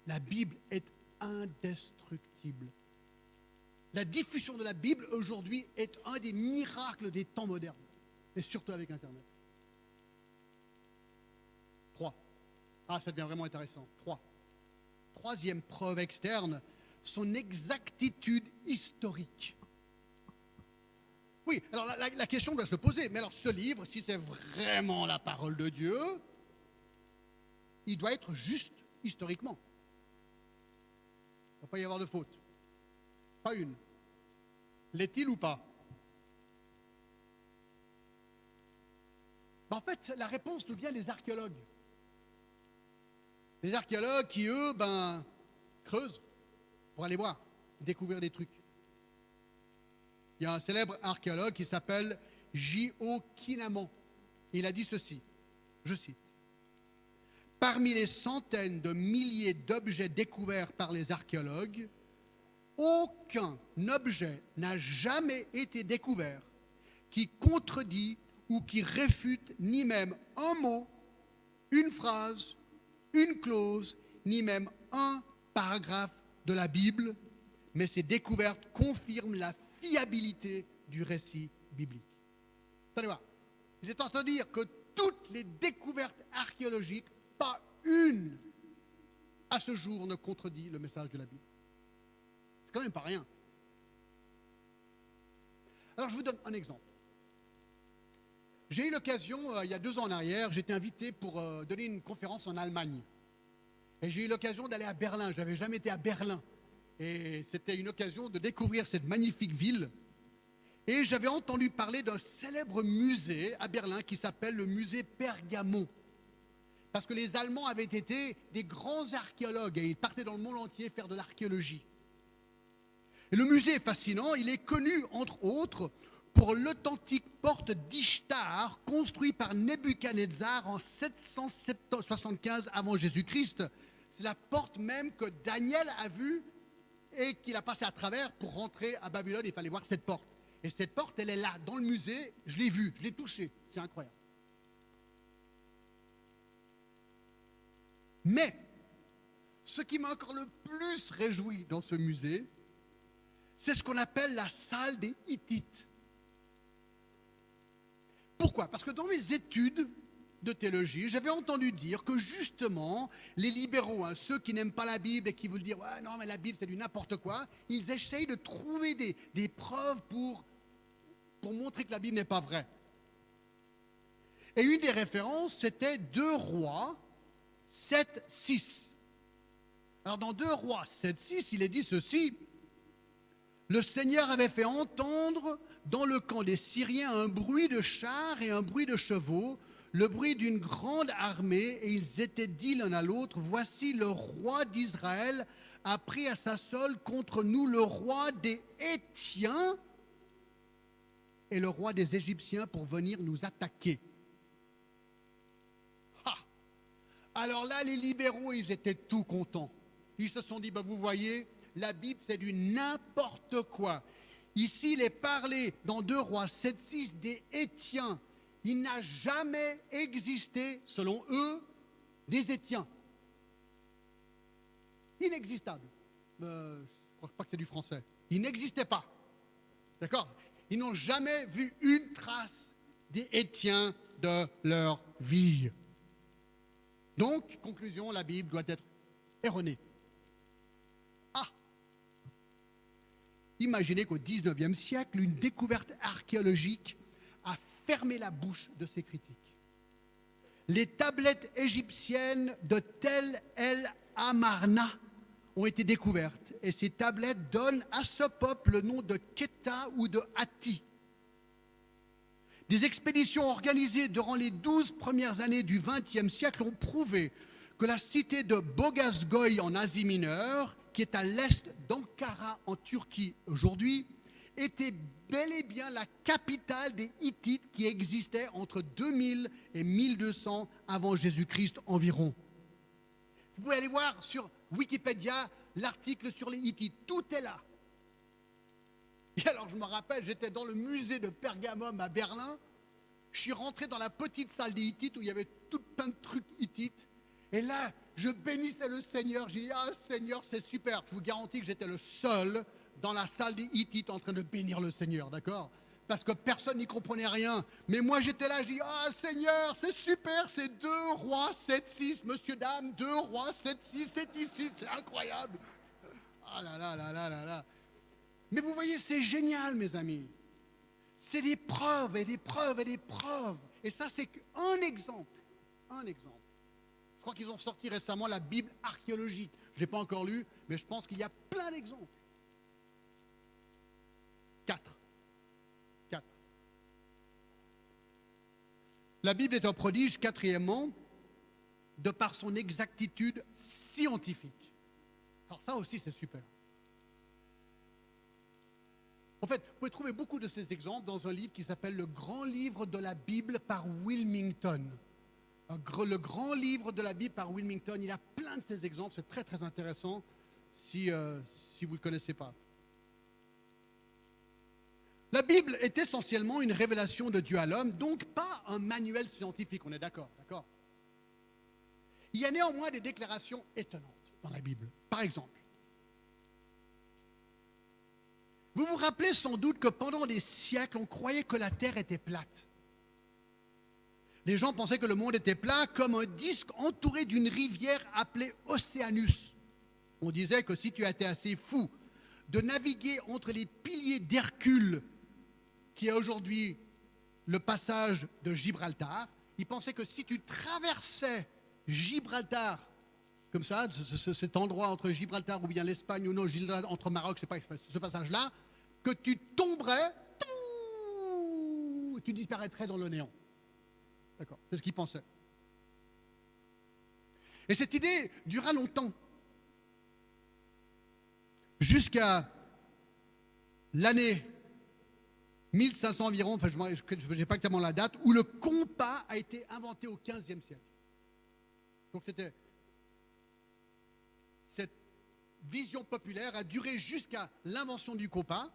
la Bible est indestructible. La diffusion de la Bible aujourd'hui est un des miracles des temps modernes, et surtout avec Internet. 3. Ah, ça devient vraiment intéressant. 3. Troisième preuve externe, son exactitude historique. Oui, alors la question doit se poser, mais alors ce livre, si c'est vraiment la parole de Dieu, il doit être juste historiquement. Il ne va pas y avoir de faute. Pas une. L'est-il ou pas? En fait, la réponse nous vient des archéologues. Les archéologues qui, eux, creusent pour aller voir. découvrir des trucs. Il y a un célèbre archéologue qui s'appelle J.O. Kinaman. Il a dit ceci, je cite. Parmi les centaines de milliers d'objets découverts par les archéologues, aucun objet n'a jamais été découvert qui contredit ou qui réfute ni même un mot, une phrase, une clause, ni même un paragraphe de la Bible, mais ces découvertes confirment la fiabilité du récit biblique. Vous allez voir, il est en train de dire que toutes les découvertes archéologiques, pas une, à ce jour, ne contredit le message de la Bible. C'est quand même pas rien. Alors je vous donne un exemple. J'ai eu l'occasion, il y a 2 ans en arrière, j'étais invité pour donner une conférence en Allemagne. Et j'ai eu l'occasion d'aller à Berlin. Je n'avais jamais été à Berlin. Et c'était une occasion de découvrir cette magnifique ville. Et j'avais entendu parler d'un célèbre musée à Berlin qui s'appelle le musée Pergamon. Parce que les Allemands avaient été des grands archéologues et ils partaient dans le monde entier faire de l'archéologie. Et le musée est fascinant. Il est connu, entre autres, pour l'authentique porte d'Ishtar construite par Nebuchadnezzar en 775 avant Jésus-Christ. C'est la porte même que Daniel a vue et qu'il a passé à travers pour rentrer à Babylone. Il fallait voir cette porte. Et cette porte, elle est là, dans le musée. Je l'ai vue, je l'ai touchée. C'est incroyable. Mais, ce qui m'a encore le plus réjoui dans ce musée, c'est ce qu'on appelle la salle des Hittites. Pourquoi? Parce que dans mes études de théologie, j'avais entendu dire que justement, les libéraux, ceux qui n'aiment pas la Bible et qui veulent dire « ouais, non, mais la Bible, c'est du n'importe quoi », ils essayent de trouver des preuves pour montrer que la Bible n'est pas vraie. Et une des références, c'était 2 Rois 7, 6. Alors dans 2 Rois 7, 6, il est dit ceci. Le Seigneur avait fait entendre dans le camp des Syriens un bruit de chars et un bruit de chevaux, le bruit d'une grande armée, et ils étaient dit l'un à l'autre, voici le roi d'Israël a pris à sa solde contre nous le roi des Hétiens et le roi des Égyptiens pour venir nous attaquer. Ha! Alors là, les libéraux, ils étaient tout contents. Ils se sont dit, vous voyez, la Bible, c'est du n'importe quoi. Ici, il est parlé dans 2 Rois 7, 6 des Hétiens. Il n'a jamais existé, selon eux, des Hétiens. Inexistable. Je ne crois pas que c'est du français. Ils n'existaient pas. D'accord? Ils n'ont jamais vu une trace des Hétiens de leur vie. Donc, conclusion, la Bible doit être erronée. Imaginez qu'au XIXe siècle, une découverte archéologique a fermé la bouche de ces critiques. Les tablettes égyptiennes de Tel El Amarna ont été découvertes et ces tablettes donnent à ce peuple le nom de Keta ou de Hatti. Des expéditions organisées durant les 12 premières années du XXe siècle ont prouvé que la cité de Bogazgoy en Asie mineure, qui est à l'est d'Ankara en Turquie aujourd'hui, était bel et bien la capitale des Hittites qui existait entre 2000 et 1200 avant Jésus-Christ environ. Vous pouvez aller voir sur Wikipédia l'article sur les Hittites, tout est là. Et alors je me rappelle, j'étais dans le musée de Pergamum à Berlin, je suis rentré dans la petite salle des Hittites où il y avait tout plein de trucs Hittites, et là, je bénissais le Seigneur. J'ai dit, ah Seigneur, c'est super. Je vous garantis que j'étais le seul dans la salle des Hittites en train de bénir le Seigneur, d'accord? Parce que personne n'y comprenait rien. Mais moi, j'étais là, je dis, ah Seigneur, c'est super, c'est 2 Rois 7, 6, monsieur, dame, 2 Rois 7, 6, c'est ici, c'est incroyable. Ah là là là là là là. Mais vous voyez, c'est génial, mes amis. C'est des preuves et des preuves et des preuves. Et ça, c'est qu'un exemple. Un exemple. Je crois qu'ils ont sorti récemment la Bible archéologique. Je ne l'ai pas encore lu, mais je pense qu'il y a plein d'exemples. 4. La Bible est un prodige, quatrièmement, de par son exactitude scientifique. Alors ça aussi, c'est super. En fait, vous pouvez trouver beaucoup de ces exemples dans un livre qui s'appelle Le Grand Livre de la Bible par Wilmington. Le Grand Livre de la Bible par Wilmington, il a plein de ces exemples, c'est très très intéressant si vous ne le connaissez pas. La Bible est essentiellement une révélation de Dieu à l'homme, donc pas un manuel scientifique, on est d'accord, d'accord? Il y a néanmoins des déclarations étonnantes dans la Bible. Par exemple, vous vous rappelez sans doute que pendant des siècles, on croyait que la Terre était plate. Les gens pensaient que le monde était plat comme un disque entouré d'une rivière appelée Océanus. On disait que si tu étais assez fou de naviguer entre les piliers d'Hercule, qui est aujourd'hui le passage de Gibraltar, ils pensaient que si tu traversais Gibraltar, comme ça, cet endroit entre Gibraltar ou bien l'Espagne ou non, entre Maroc, je ne sais pas, ce passage-là, que tu tomberais, et tu disparaîtrais dans le néant. D'accord, c'est ce qu'ils pensaient. Et cette idée dura longtemps, jusqu'à l'année 1500 environ, enfin je n'ai pas exactement la date, où le compas a été inventé au XVe siècle. Donc cette vision populaire a duré jusqu'à l'invention du compas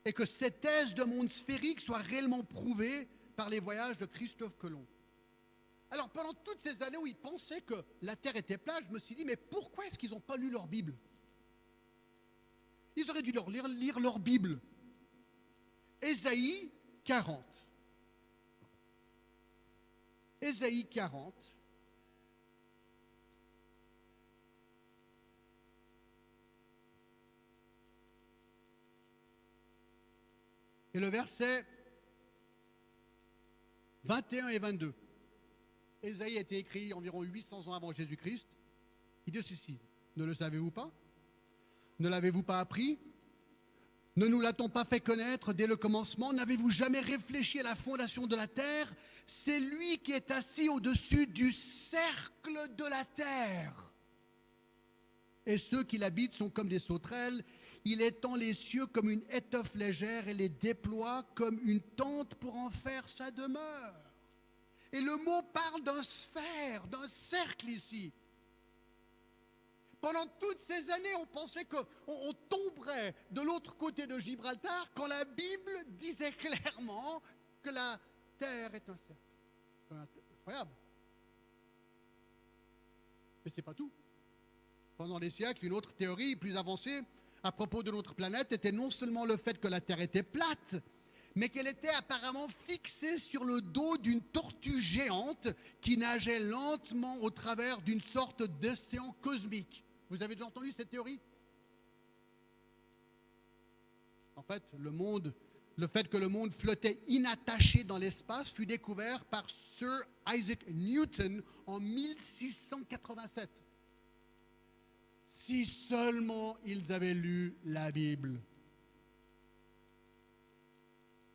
et que cette thèse de monde sphérique soit réellement prouvée par les voyages de Christophe Colomb. Alors pendant toutes ces années où ils pensaient que la Terre était plate, je me suis dit, mais pourquoi est-ce qu'ils n'ont pas lu leur Bible? Ils auraient dû lire leur Bible. Ésaïe 40. Ésaïe 40. Et le verset 21 et 22. Ésaïe a été écrit environ 800 ans avant Jésus-Christ. Il dit ceci, ne le savez-vous pas? Ne l'avez-vous pas appris? Ne nous l'a-t-on pas fait connaître dès le commencement? N'avez-vous jamais réfléchi à la fondation de la terre? C'est lui qui est assis au-dessus du cercle de la terre. Et ceux qui l'habitent sont comme des sauterelles. Il étend les cieux comme une étoffe légère et les déploie comme une tente pour en faire sa demeure. Et le mot parle d'un sphère, d'un cercle ici. Pendant toutes ces années, on pensait qu'on tomberait de l'autre côté de Gibraltar quand la Bible disait clairement que la terre est un cercle. Incroyable. Mais ce n'est pas tout. Pendant des siècles, une autre théorie plus avancée à propos de notre planète était non seulement le fait que la Terre était plate, mais qu'elle était apparemment fixée sur le dos d'une tortue géante qui nageait lentement au travers d'une sorte d'océan cosmique. Vous avez déjà entendu cette théorie? En fait, le fait que le monde flottait inattaché dans l'espace fut découvert par Sir Isaac Newton en 1687. Si seulement ils avaient lu la Bible.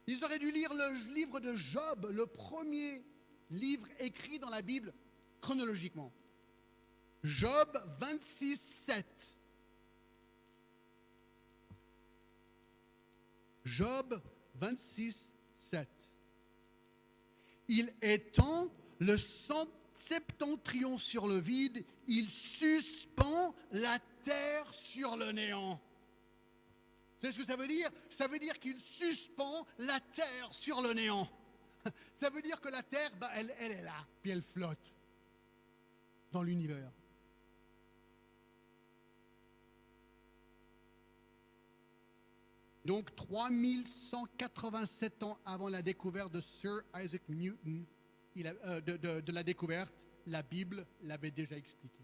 Ils auraient dû lire le livre de Job, le premier livre écrit dans la Bible chronologiquement. Job 26, 7. Job 26, 7. Il étend le septentrion sur le vide, il suspend la terre sur le néant. Vous savez ce que ça veut dire? Ça veut dire qu'il suspend la terre sur le néant. Ça veut dire que la terre, elle est là, puis elle flotte dans l'univers. Donc 3187 ans avant la découverte de Sir Isaac Newton, de la découverte, la Bible l'avait déjà expliqué.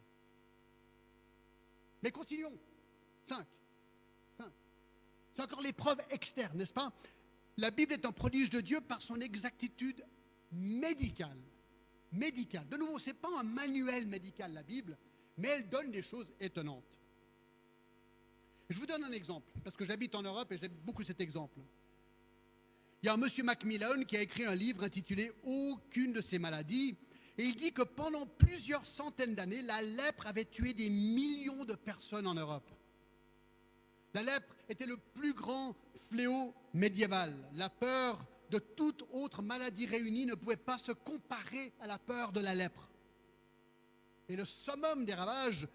Mais continuons. 5. C'est encore les preuves externes, n'est-ce pas? La Bible est un prodige de Dieu par son exactitude médicale. De nouveau, ce n'est pas un manuel médical, la Bible, mais elle donne des choses étonnantes. Je vous donne un exemple, parce que j'habite en Europe et j'aime beaucoup cet exemple. Il y a un monsieur Macmillan qui a écrit un livre intitulé « Aucune de ces maladies ». Et il dit que pendant plusieurs centaines d'années, la lèpre avait tué des millions de personnes en Europe. La lèpre était le plus grand fléau médiéval. La peur de toute autre maladie réunie ne pouvait pas se comparer à la peur de la lèpre. Et le summum des ravages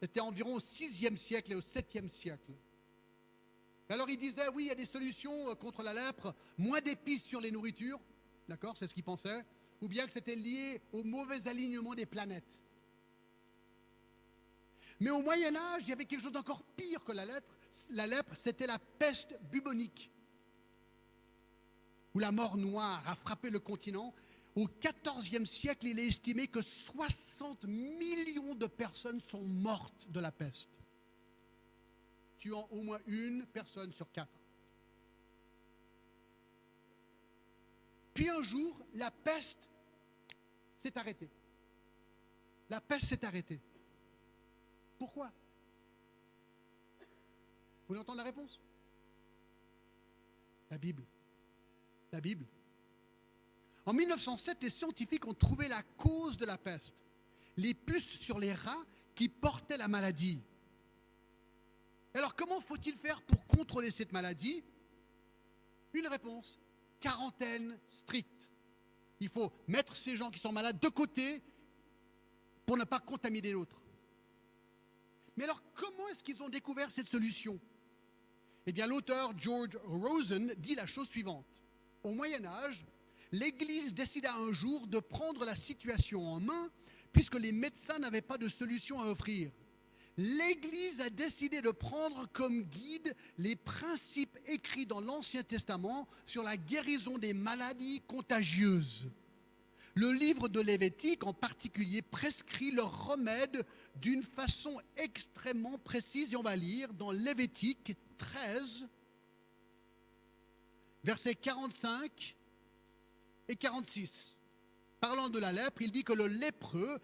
était environ au VIe siècle et au VIIe siècle. Alors il disait, oui, il y a des solutions contre la lèpre, moins d'épices sur les nourritures, d'accord, c'est ce qu'il pensait, ou bien que c'était lié au mauvais alignement des planètes. Mais au Moyen-Âge, il y avait quelque chose d'encore pire que la lèpre. La lèpre, c'était la peste bubonique, où la mort noire a frappé le continent. Au XIVe siècle, il est estimé que 60 millions de personnes sont mortes de la peste, tuant au moins une personne sur 4. Puis un jour, la peste s'est arrêtée. La peste s'est arrêtée. Pourquoi? Vous voulez entendre la réponse? La Bible. La Bible. En 1907, les scientifiques ont trouvé la cause de la peste. Les puces sur les rats qui portaient la maladie. Alors, comment faut-il faire pour contrôler cette maladie? Une réponse, quarantaine stricte. Il faut mettre ces gens qui sont malades de côté pour ne pas contaminer l'autre. Mais alors, comment est-ce qu'ils ont découvert cette solution? Eh bien, l'auteur George Rosen dit la chose suivante. Au Moyen-Âge, l'Église décida un jour de prendre la situation en main puisque les médecins n'avaient pas de solution à offrir. L'Église a décidé de prendre comme guide les principes écrits dans l'Ancien Testament sur la guérison des maladies contagieuses. Le livre de Lévitique, en particulier, prescrit leurs remèdes d'une façon extrêmement précise. Et on va lire dans Lévitique 13, versets 45 et 46. Parlant de la lèpre, il dit que le lépreux,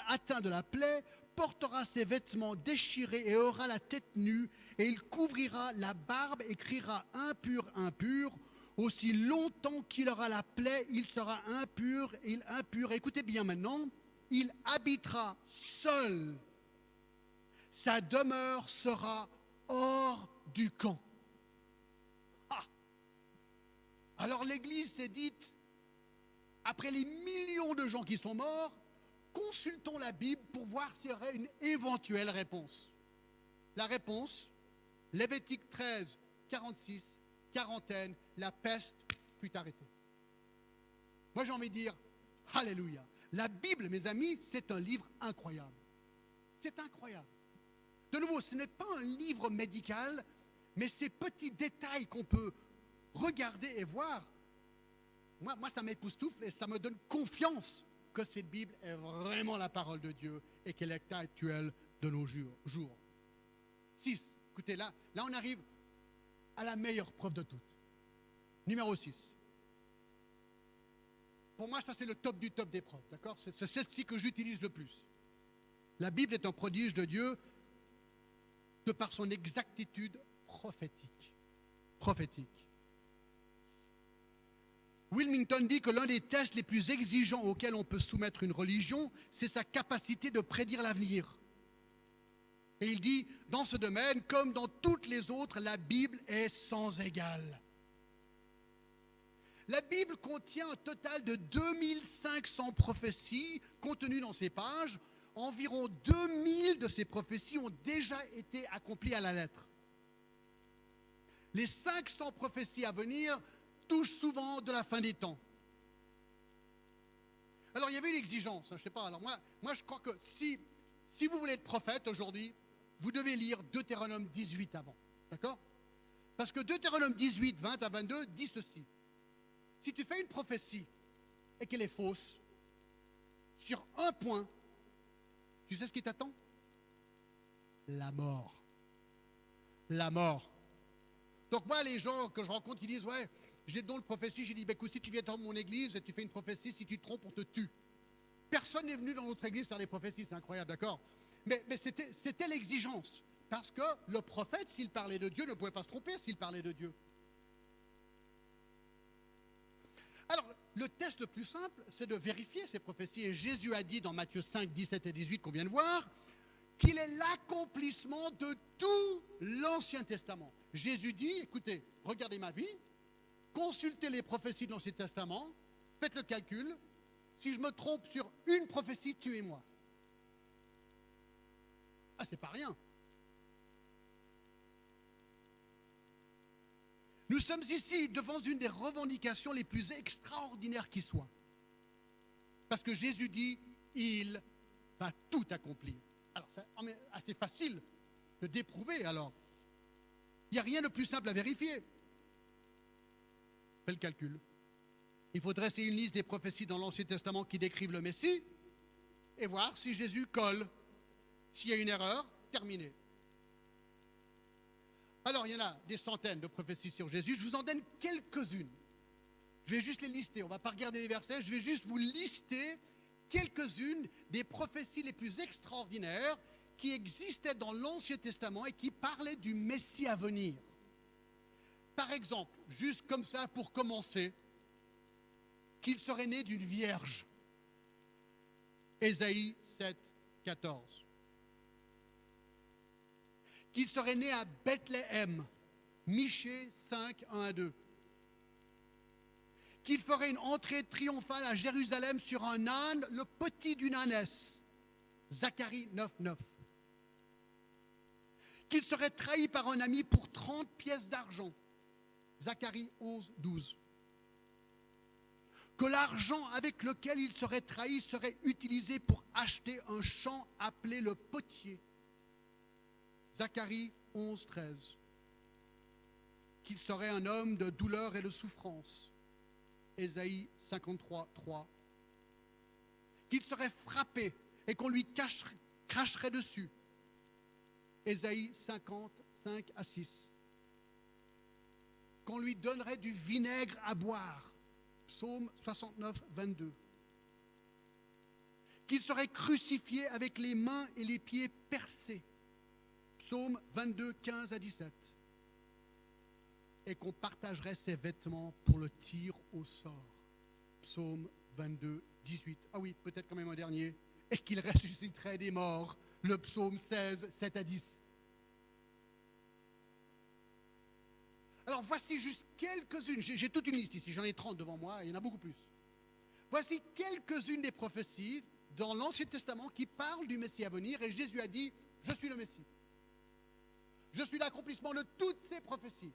atteint de la plaie, portera ses vêtements déchirés et aura la tête nue, et il couvrira la barbe et criera « impur, impur ». Aussi longtemps qu'il aura la plaie, il sera impur, impur. Écoutez bien maintenant, il habitera seul. Sa demeure sera hors du camp. Ah. Alors l'Église s'est dite, après les millions de gens qui sont morts, consultons la Bible pour voir s'il y aurait une éventuelle réponse. La réponse, Lévitique 13, 46, quarantaine, la peste fut arrêtée. Moi j'ai envie de dire, alléluia. La Bible, mes amis, c'est un livre incroyable. C'est incroyable. De nouveau, ce n'est pas un livre médical, mais ces petits détails qu'on peut regarder et voir, moi ça m'époustoufle et ça me donne confiance que cette Bible est vraiment la parole de Dieu et qu'elle est actuelle de nos jours. 6. Écoutez, là on arrive à la meilleure preuve de toutes. Numéro 6. Pour moi, ça c'est le top du top des preuves, d'accord? C'est celle-ci que j'utilise le plus. La Bible est un prodige de Dieu de par son exactitude prophétique. Prophétique. Wilmington dit que l'un des tests les plus exigeants auxquels on peut soumettre une religion, c'est sa capacité de prédire l'avenir. Et il dit, dans ce domaine, comme dans toutes les autres, la Bible est sans égal. La Bible contient un total de 2500 prophéties contenues dans ces pages. Environ 2000 de ces prophéties ont déjà été accomplies à la lettre. Les 500 prophéties à venir touchent souvent de la fin des temps. Alors, il y avait une exigence, je ne sais pas. Alors, moi, je crois que si vous voulez être prophète aujourd'hui, vous devez lire Deutéronome 18 avant. D'accord? Parce que Deutéronome 18, 20 à 22 dit ceci. Si tu fais une prophétie et qu'elle est fausse, sur un point, tu sais ce qui t'attend? La mort. La mort. Donc moi, les gens que je rencontre qui disent « Ouais, j'ai le don de prophétie », j'ai dit « Écoute, si tu viens dans mon église et tu fais une prophétie, si tu te trompes, on te tue. » Personne n'est venu dans notre église faire des prophéties, c'est incroyable, d'accord? Mais c'était l'exigence. Parce que le prophète, s'il parlait de Dieu, ne pouvait pas se tromper s'il parlait de Dieu. Alors, le test le plus simple, c'est de vérifier ces prophéties. Et Jésus a dit dans Matthieu 5, 17 et 18 qu'on vient de voir, qu'il est l'accomplissement de tout l'Ancien Testament. Jésus dit, écoutez, regardez ma vie, consultez les prophéties de l'Ancien Testament, faites le calcul, si je me trompe sur une prophétie, tuez-moi. Ah, c'est pas rien. Nous sommes ici devant une des revendications les plus extraordinaires qui soient. Parce que Jésus dit, il va tout accomplir. Alors, c'est assez facile de d'éprouver, alors. Il n'y a rien de plus simple à vérifier. Fais le calcul. Il faut dresser une liste des prophéties dans l'Ancien Testament qui décrivent le Messie et voir si Jésus colle. S'il y a une erreur, terminé. Alors, il y en a des centaines de prophéties sur Jésus. Je vous en donne quelques-unes. Je vais juste les lister. On ne va pas regarder les versets. Je vais juste vous lister quelques-unes des prophéties les plus extraordinaires qui existaient dans l'Ancien Testament et qui parlaient du Messie à venir. Par exemple, juste comme ça pour commencer, qu'il serait né d'une vierge. Ésaïe 7, 14. Qu'il serait né à Bethléem. Michée 5, 1 à 2. Qu'il ferait une entrée triomphale à Jérusalem sur un âne, le petit d'une ânesse. Zacharie 9, 9. Qu'il serait trahi par un ami pour 30 pièces d'argent. Zacharie 11, 12. Que l'argent avec lequel il serait trahi serait utilisé pour acheter un champ appelé le potier. Zacharie 11, 13. Qu'il serait un homme de douleur et de souffrance. Ésaïe 53, 3. Qu'il serait frappé et qu'on lui cracherait dessus. Ésaïe 50, 5 à 6. Qu'on lui donnerait du vinaigre à boire. Psaume 69, 22. Qu'il serait crucifié avec les mains et les pieds percés. Psaume 22, 15 à 17. Et qu'on partagerait ses vêtements pour le tir au sort. Psaume 22, 18. Ah oui, peut-être quand même un dernier. Et qu'il ressusciterait des morts. Le psaume 16, 7 à 10. Alors voici juste quelques-unes. J'ai toute une liste ici, j'en ai 30 devant moi, il y en a beaucoup plus. Voici quelques-unes des prophéties dans l'Ancien Testament qui parlent du Messie à venir. Et Jésus a dit, je suis le Messie. Je suis l'accomplissement de toutes ces prophéties.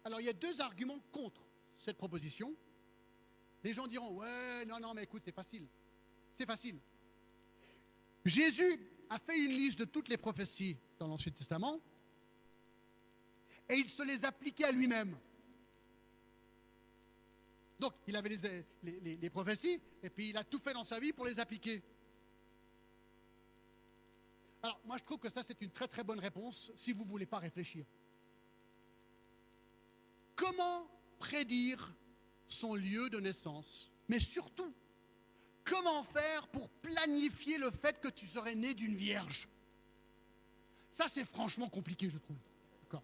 Alors il y a deux arguments contre cette proposition. Les gens diront, ouais, non, mais écoute, c'est facile. C'est facile. Jésus a fait une liste de toutes les prophéties dans l'Ancien Testament et il se les appliquait à lui-même. Donc, il avait les prophéties et puis il a tout fait dans sa vie pour les appliquer. Alors, moi, je trouve que ça, c'est une très, très bonne réponse si vous ne voulez pas réfléchir. Comment prédire son lieu de naissance? Mais surtout, comment faire pour planifier le fait que tu serais né d'une vierge? Ça, c'est franchement compliqué, je trouve. D'accord.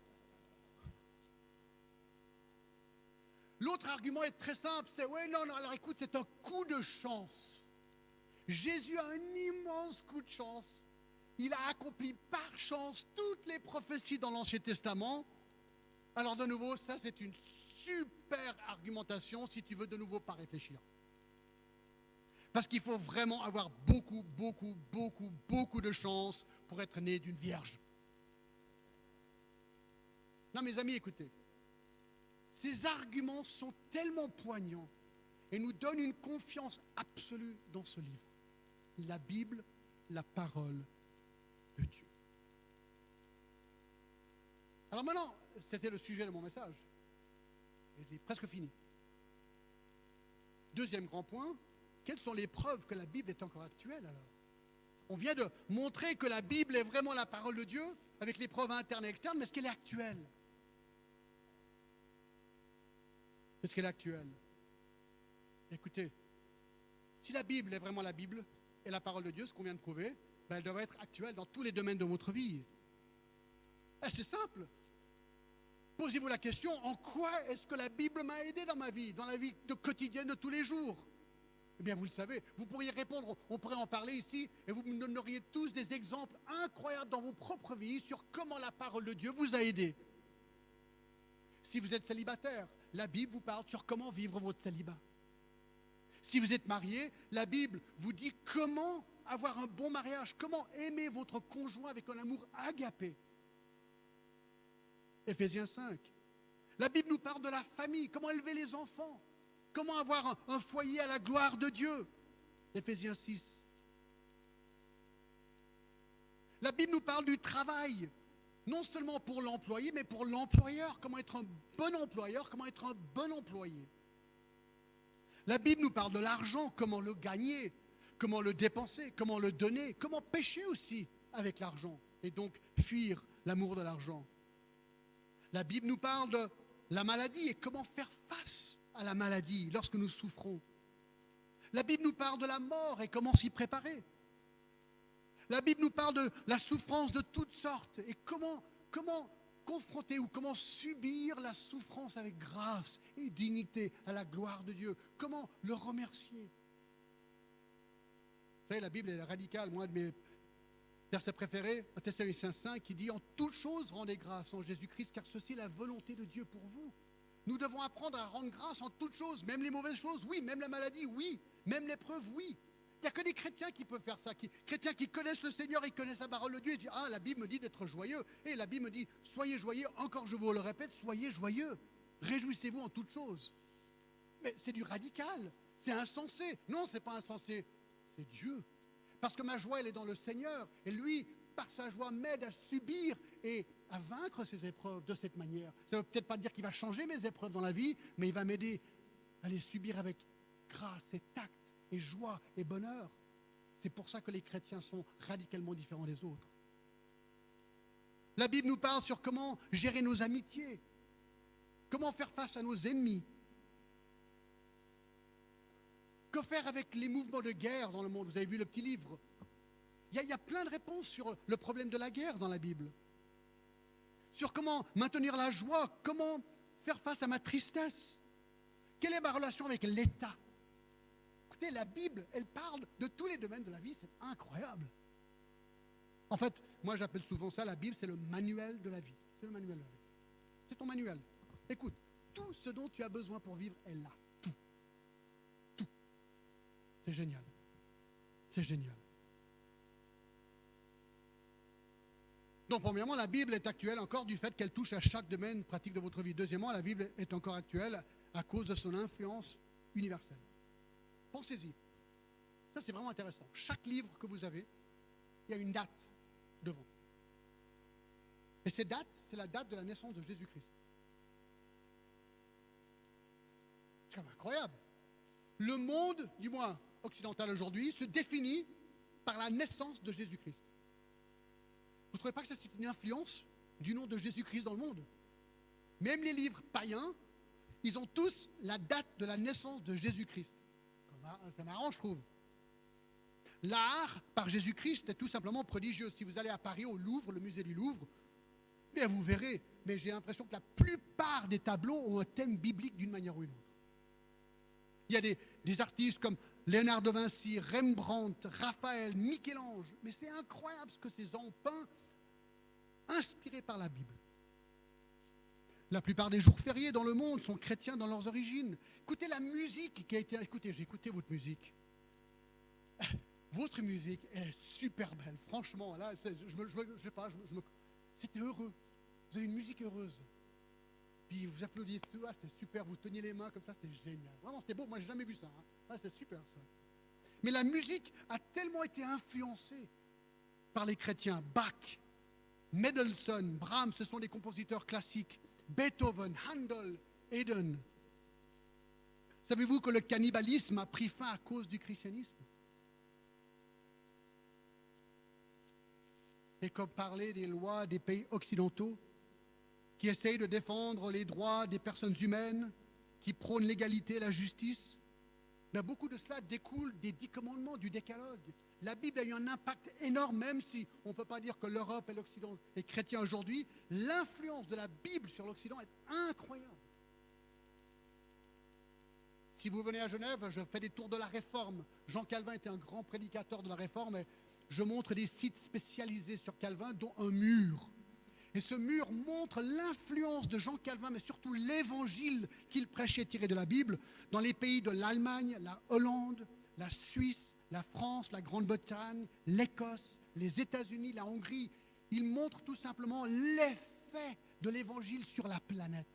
L'autre argument est très simple, c'est ouais, non, alors écoute, c'est un coup de chance. Jésus a un immense coup de chance. Il a accompli par chance toutes les prophéties dans l'Ancien Testament. Alors de nouveau, ça c'est une super argumentation si tu veux de nouveau pas réfléchir. Parce qu'il faut vraiment avoir beaucoup de chance pour être né d'une vierge. Non, mes amis, écoutez. Ces arguments sont tellement poignants et nous donnent une confiance absolue dans ce livre. La Bible, la parole de Dieu. Alors maintenant, c'était le sujet de mon message. Et je l'ai presque fini. Deuxième grand point, quelles sont les preuves que la Bible est encore actuelle alors? On vient de montrer que la Bible est vraiment la parole de Dieu, avec les preuves internes et externes, mais est-ce qu'elle est actuelle? Est-ce qu'elle est actuelle? Écoutez, si la Bible est vraiment la Bible et la parole de Dieu, ce qu'on vient de prouver, ben elle doit être actuelle dans tous les domaines de votre vie. C'est simple. Posez-vous la question, en quoi est-ce que la Bible m'a aidé dans ma vie, dans la vie quotidienne de tous les jours? Eh bien, vous le savez, vous pourriez répondre, on pourrait en parler ici, et vous me donneriez tous des exemples incroyables dans vos propres vies sur comment la parole de Dieu vous a aidé. Si vous êtes célibataire, la Bible vous parle sur comment vivre votre célibat. Si vous êtes marié, la Bible vous dit comment avoir un bon mariage, comment aimer votre conjoint avec un amour agapé. Éphésiens 5. La Bible nous parle de la famille, comment élever les enfants, comment avoir un foyer à la gloire de Dieu. Éphésiens 6. La Bible nous parle du travail, non seulement pour l'employé, mais pour l'employeur, comment être un bon employeur, comment être un bon employé. La Bible nous parle de l'argent, comment le gagner, comment le dépenser, comment le donner, comment pécher aussi avec l'argent et donc fuir l'amour de l'argent. La Bible nous parle de la maladie et comment faire face à la maladie lorsque nous souffrons. La Bible nous parle de la mort et comment s'y préparer. La Bible nous parle de la souffrance de toutes sortes et comment confronter ou comment subir la souffrance avec grâce et dignité à la gloire de Dieu. Comment le remercier. Vous savez, la Bible est radicale. Moi, un de mes versets préférés, Thessaloniciens 5, qui dit « En toutes choses, rendez grâce en Jésus-Christ, car ceci est la volonté de Dieu pour vous. » Nous devons apprendre à rendre grâce en toutes choses, même les mauvaises choses, oui, même la maladie, oui, même l'épreuve, oui. Il n'y a que des chrétiens qui peuvent faire ça. Chrétiens qui connaissent le Seigneur, ils connaissent la parole de Dieu. Ils disent, ah, la Bible me dit d'être joyeux. Et la Bible me dit, soyez joyeux. Encore, je vous le répète, soyez joyeux. Réjouissez-vous en toutes choses. Mais c'est du radical. C'est insensé. Non, ce n'est pas insensé. C'est Dieu. Parce que ma joie, elle est dans le Seigneur. Et lui, par sa joie, m'aide à subir et à vaincre ces épreuves de cette manière. Ça ne veut peut-être pas dire qu'il va changer mes épreuves dans la vie, mais il va m'aider à les subir avec grâce et tact et joie et bonheur. C'est pour ça que les chrétiens sont radicalement différents des autres. La Bible nous parle sur comment gérer nos amitiés, comment faire face à nos ennemis, que faire avec les mouvements de guerre dans le monde. Vous avez vu le petit livre. Il y a plein de réponses sur le problème de la guerre dans la Bible, sur comment maintenir la joie, comment faire face à ma tristesse, quelle est ma relation avec l'État. Écoutez, la Bible, elle parle de tous les domaines de la vie, c'est incroyable. En fait, moi j'appelle souvent ça, la Bible, c'est le manuel de la vie. C'est le manuel de la vie. C'est ton manuel. Écoute, tout ce dont tu as besoin pour vivre est là. Tout. Tout. C'est génial. C'est génial. Donc, premièrement, la Bible est actuelle encore du fait qu'elle touche à chaque domaine pratique de votre vie. Deuxièmement, la Bible est encore actuelle à cause de son influence universelle. Pensez-y. Ça, c'est vraiment intéressant. Chaque livre que vous avez, il y a une date devant. Et cette date, c'est la date de la naissance de Jésus-Christ. C'est quand même incroyable. Le monde, du moins occidental aujourd'hui, se définit par la naissance de Jésus-Christ. Vous ne trouvez pas que ça, c'est une influence du nom de Jésus-Christ dans le monde? Même les livres païens, ils ont tous la date de la naissance de Jésus-Christ. C'est marrant, je trouve. L'art par Jésus-Christ est tout simplement prodigieux. Si vous allez à Paris, au Louvre, le musée du Louvre, bien vous verrez. Mais j'ai l'impression que la plupart des tableaux ont un thème biblique d'une manière ou une autre. Il y a des artistes comme Léonard de Vinci, Rembrandt, Raphaël, Michel-Ange. Mais c'est incroyable ce que ces gens ont peint, inspirés par la Bible. La plupart des jours fériés dans le monde sont chrétiens dans leurs origines. Écoutez la musique qui a été... Écoutez, j'ai écouté votre musique. Votre musique est super belle. Franchement, là, c'était heureux. Vous avez une musique heureuse. Puis vous applaudissez, ah, c'était super, vous teniez les mains comme ça, c'était génial. Vraiment, c'était beau, moi, j'ai jamais vu ça. Hein. Ah, c'est super, ça. Mais la musique a tellement été influencée par les chrétiens. Bach, Mendelssohn, Brahms, ce sont des compositeurs classiques. Beethoven, Handel, Haydn. Savez-vous que le cannibalisme a pris fin à cause du christianisme? Et comme parler des lois des pays occidentaux qui essayent de défendre les droits des personnes humaines, qui prônent l'égalité et la justice, mais beaucoup de cela découle des 10 commandements, du décalogue. La Bible a eu un impact énorme, même si on ne peut pas dire que l'Europe et l'Occident est chrétien aujourd'hui. L'influence de la Bible sur l'Occident est incroyable. Si vous venez à Genève, je fais des tours de la Réforme. Jean Calvin était un grand prédicateur de la Réforme. Et je montre des sites spécialisés sur Calvin, dont un mur. Et ce mur montre l'influence de Jean Calvin, mais surtout l'évangile qu'il prêchait tiré de la Bible, dans les pays de l'Allemagne, la Hollande, la Suisse, la France, la Grande-Bretagne, l'Écosse, les États-Unis, la Hongrie. Il montre tout simplement l'effet de l'évangile sur la planète.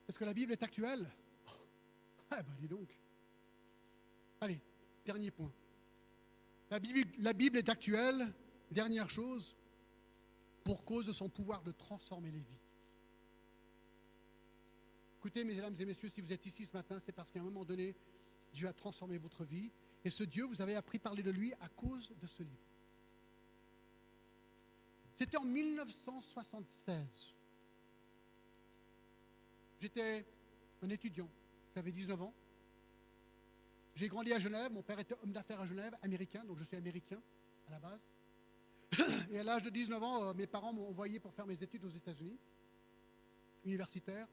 Est-ce que la Bible est actuelle? Ah ben dis donc. Allez, dernier point. La Bible est actuelle, dernière chose, pour cause de son pouvoir de transformer les vies. Écoutez, mesdames et messieurs, si vous êtes ici ce matin, c'est parce qu'à un moment donné, Dieu a transformé votre vie. Et ce Dieu, vous avez appris à parler de lui à cause de ce livre. C'était en 1976. J'étais un étudiant, j'avais 19 ans. J'ai grandi à Genève, mon père était homme d'affaires à Genève, américain, donc je suis américain à la base. Et à l'âge de 19 ans, mes parents m'ont envoyé pour faire mes études aux États-Unis, universitaire.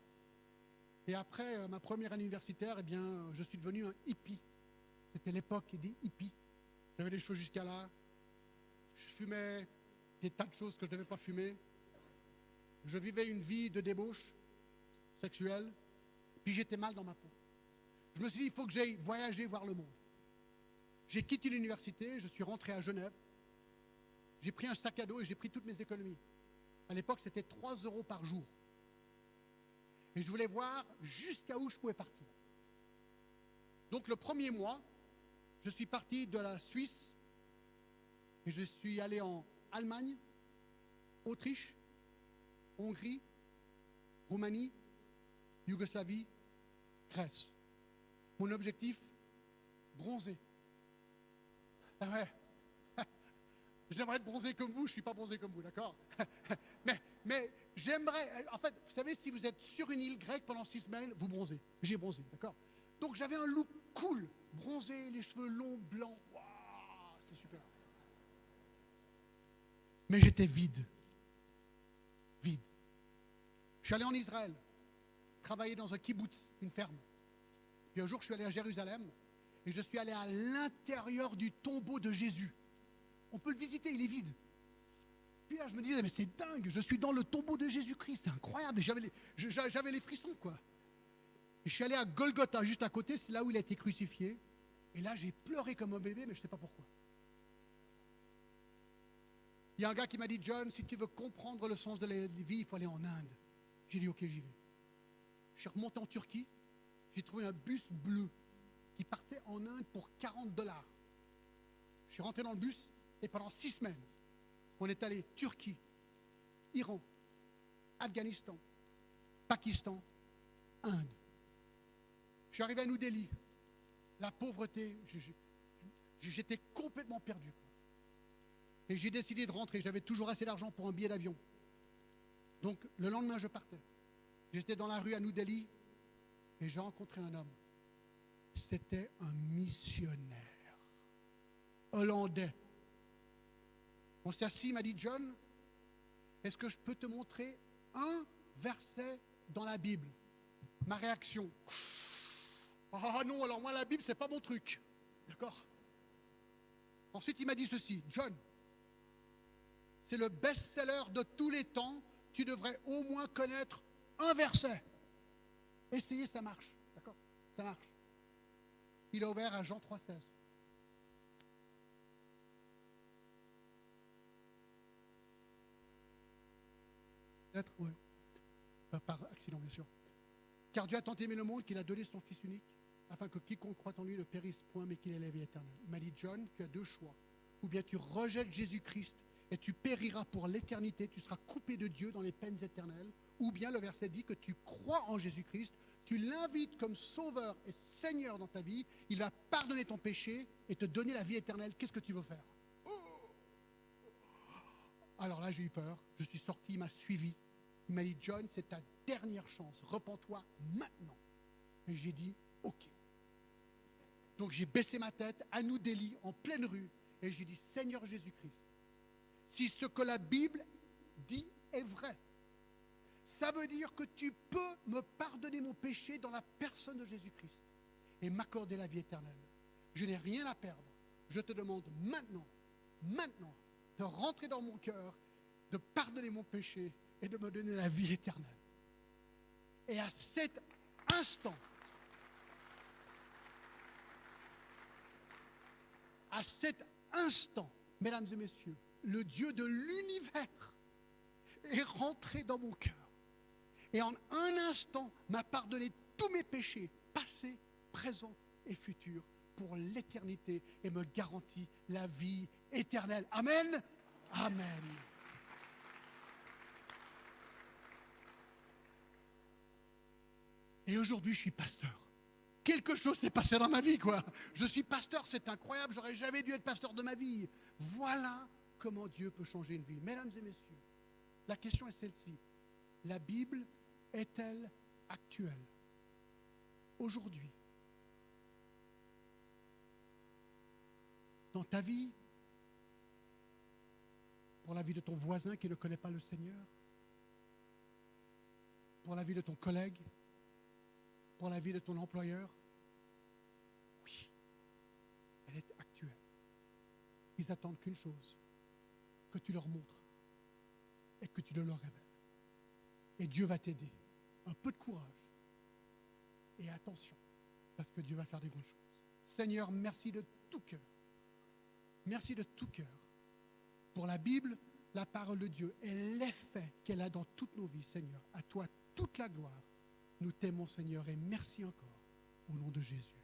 Et après ma première année universitaire, eh bien, je suis devenu un hippie. C'était l'époque des hippies. J'avais les cheveux jusqu'à là. Je fumais des tas de choses que je ne devais pas fumer. Je vivais une vie de débauche sexuelle. Puis j'étais mal dans ma peau. Je me suis dit, il faut que j'aille voyager, voir le monde. J'ai quitté l'université, je suis rentré à Genève. J'ai pris un sac à dos et j'ai pris toutes mes économies. À l'époque, c'était 3 € par jour. Et je voulais voir jusqu'à où je pouvais partir. Donc le premier mois, je suis parti de la Suisse et je suis allé en Allemagne, Autriche, Hongrie, Roumanie, Yougoslavie, Grèce. Mon objectif, bronzer. Ah ouais. J'aimerais être bronzé comme vous, je ne suis pas bronzé comme vous, d'accord? mais j'aimerais, en fait, vous savez, si vous êtes sur une île grecque pendant 6 semaines, vous bronzez. J'ai bronzé, d'accord? Donc j'avais un look cool, bronzé, les cheveux longs, blancs, waouh, c'était super. Mais j'étais vide. Vide. Je suis allé en Israël, travailler dans un kibbutz, une ferme. Puis un jour, je suis allé à Jérusalem et je suis allé à l'intérieur du tombeau de Jésus. On peut le visiter, il est vide. Puis là, je me disais, mais c'est dingue, je suis dans le tombeau de Jésus-Christ, c'est incroyable. J'avais les frissons, quoi. Et je suis allé à Golgotha, juste à côté, c'est là où il a été crucifié. Et là, j'ai pleuré comme un bébé, mais je ne sais pas pourquoi. Il y a un gars qui m'a dit, John, si tu veux comprendre le sens de la vie, il faut aller en Inde. J'ai dit, ok, j'y vais. Je suis remonté en Turquie, j'ai trouvé un bus bleu qui partait en Inde pour 40 $. Je suis rentré dans le bus et pendant 6 semaines, on est allé Turquie, Iran, Afghanistan, Pakistan, Inde. Je suis arrivé à New Delhi. La pauvreté, j'étais complètement perdu. Et j'ai décidé de rentrer. J'avais toujours assez d'argent pour un billet d'avion. Donc le lendemain, je partais. J'étais dans la rue à New Delhi et j'ai rencontré un homme. C'était un missionnaire hollandais. On s'est assis, il m'a dit, John, est-ce que je peux te montrer un verset dans la Bible? Ma réaction, ah non, alors moi la Bible, c'est pas mon truc. D'accord? Ensuite, il m'a dit ceci, John, c'est le best-seller de tous les temps, tu devrais au moins connaître un verset. Essayez, ça marche. D'accord? Ça marche. Il a ouvert à Jean 3,16. Peut-être, oui. Par accident, bien sûr. Car Dieu a tant aimé le monde qu'il a donné son Fils unique, afin que quiconque croit en lui ne périsse point, mais qu'il ait la vie éternelle. Il m'a dit, John, tu as 2 choix. Ou bien tu rejettes Jésus-Christ et tu périras pour l'éternité, tu seras coupé de Dieu dans les peines éternelles. Ou bien le verset dit que tu crois en Jésus-Christ, tu l'invites comme sauveur et Seigneur dans ta vie, il va pardonner ton péché et te donner la vie éternelle. Qu'est-ce que tu veux faire? Alors là, j'ai eu peur, je suis sorti, il m'a suivi. Il m'a dit, John, c'est ta dernière chance, repens-toi maintenant. Et j'ai dit, ok. Donc j'ai baissé ma tête à New Delhi, en pleine rue, et j'ai dit, Seigneur Jésus-Christ, si ce que la Bible dit est vrai. Ça veut dire que tu peux me pardonner mon péché dans la personne de Jésus-Christ et m'accorder la vie éternelle. Je n'ai rien à perdre. Je te demande maintenant, de rentrer dans mon cœur, de pardonner mon péché et de me donner la vie éternelle. Et à cet instant, mesdames et messieurs, le Dieu de l'univers est rentré dans mon cœur. Et en un instant, m'a pardonné tous mes péchés, passés, présents et futurs, pour l'éternité, et me garantit la vie éternelle. Amen. Amen. Et aujourd'hui, je suis pasteur. Quelque chose s'est passé dans ma vie, quoi. Je suis pasteur, c'est incroyable, j'aurais jamais dû être pasteur de ma vie. Voilà comment Dieu peut changer une vie. Mesdames et messieurs, la question est celle-ci. La Bible est-elle actuelle aujourd'hui? Dans ta vie, pour la vie de ton voisin qui ne connaît pas le Seigneur, pour la vie de ton collègue, pour la vie de ton employeur, oui, elle est actuelle. Ils attendent qu'une chose, que tu leur montres et que tu le leur révèles. Et Dieu va t'aider. Un peu de courage et attention, parce que Dieu va faire des grandes choses. Seigneur, merci de tout cœur. Merci de tout cœur pour la Bible, la parole de Dieu et l'effet qu'elle a dans toutes nos vies, Seigneur. À toi toute la gloire. Nous t'aimons, Seigneur, et merci encore au nom de Jésus.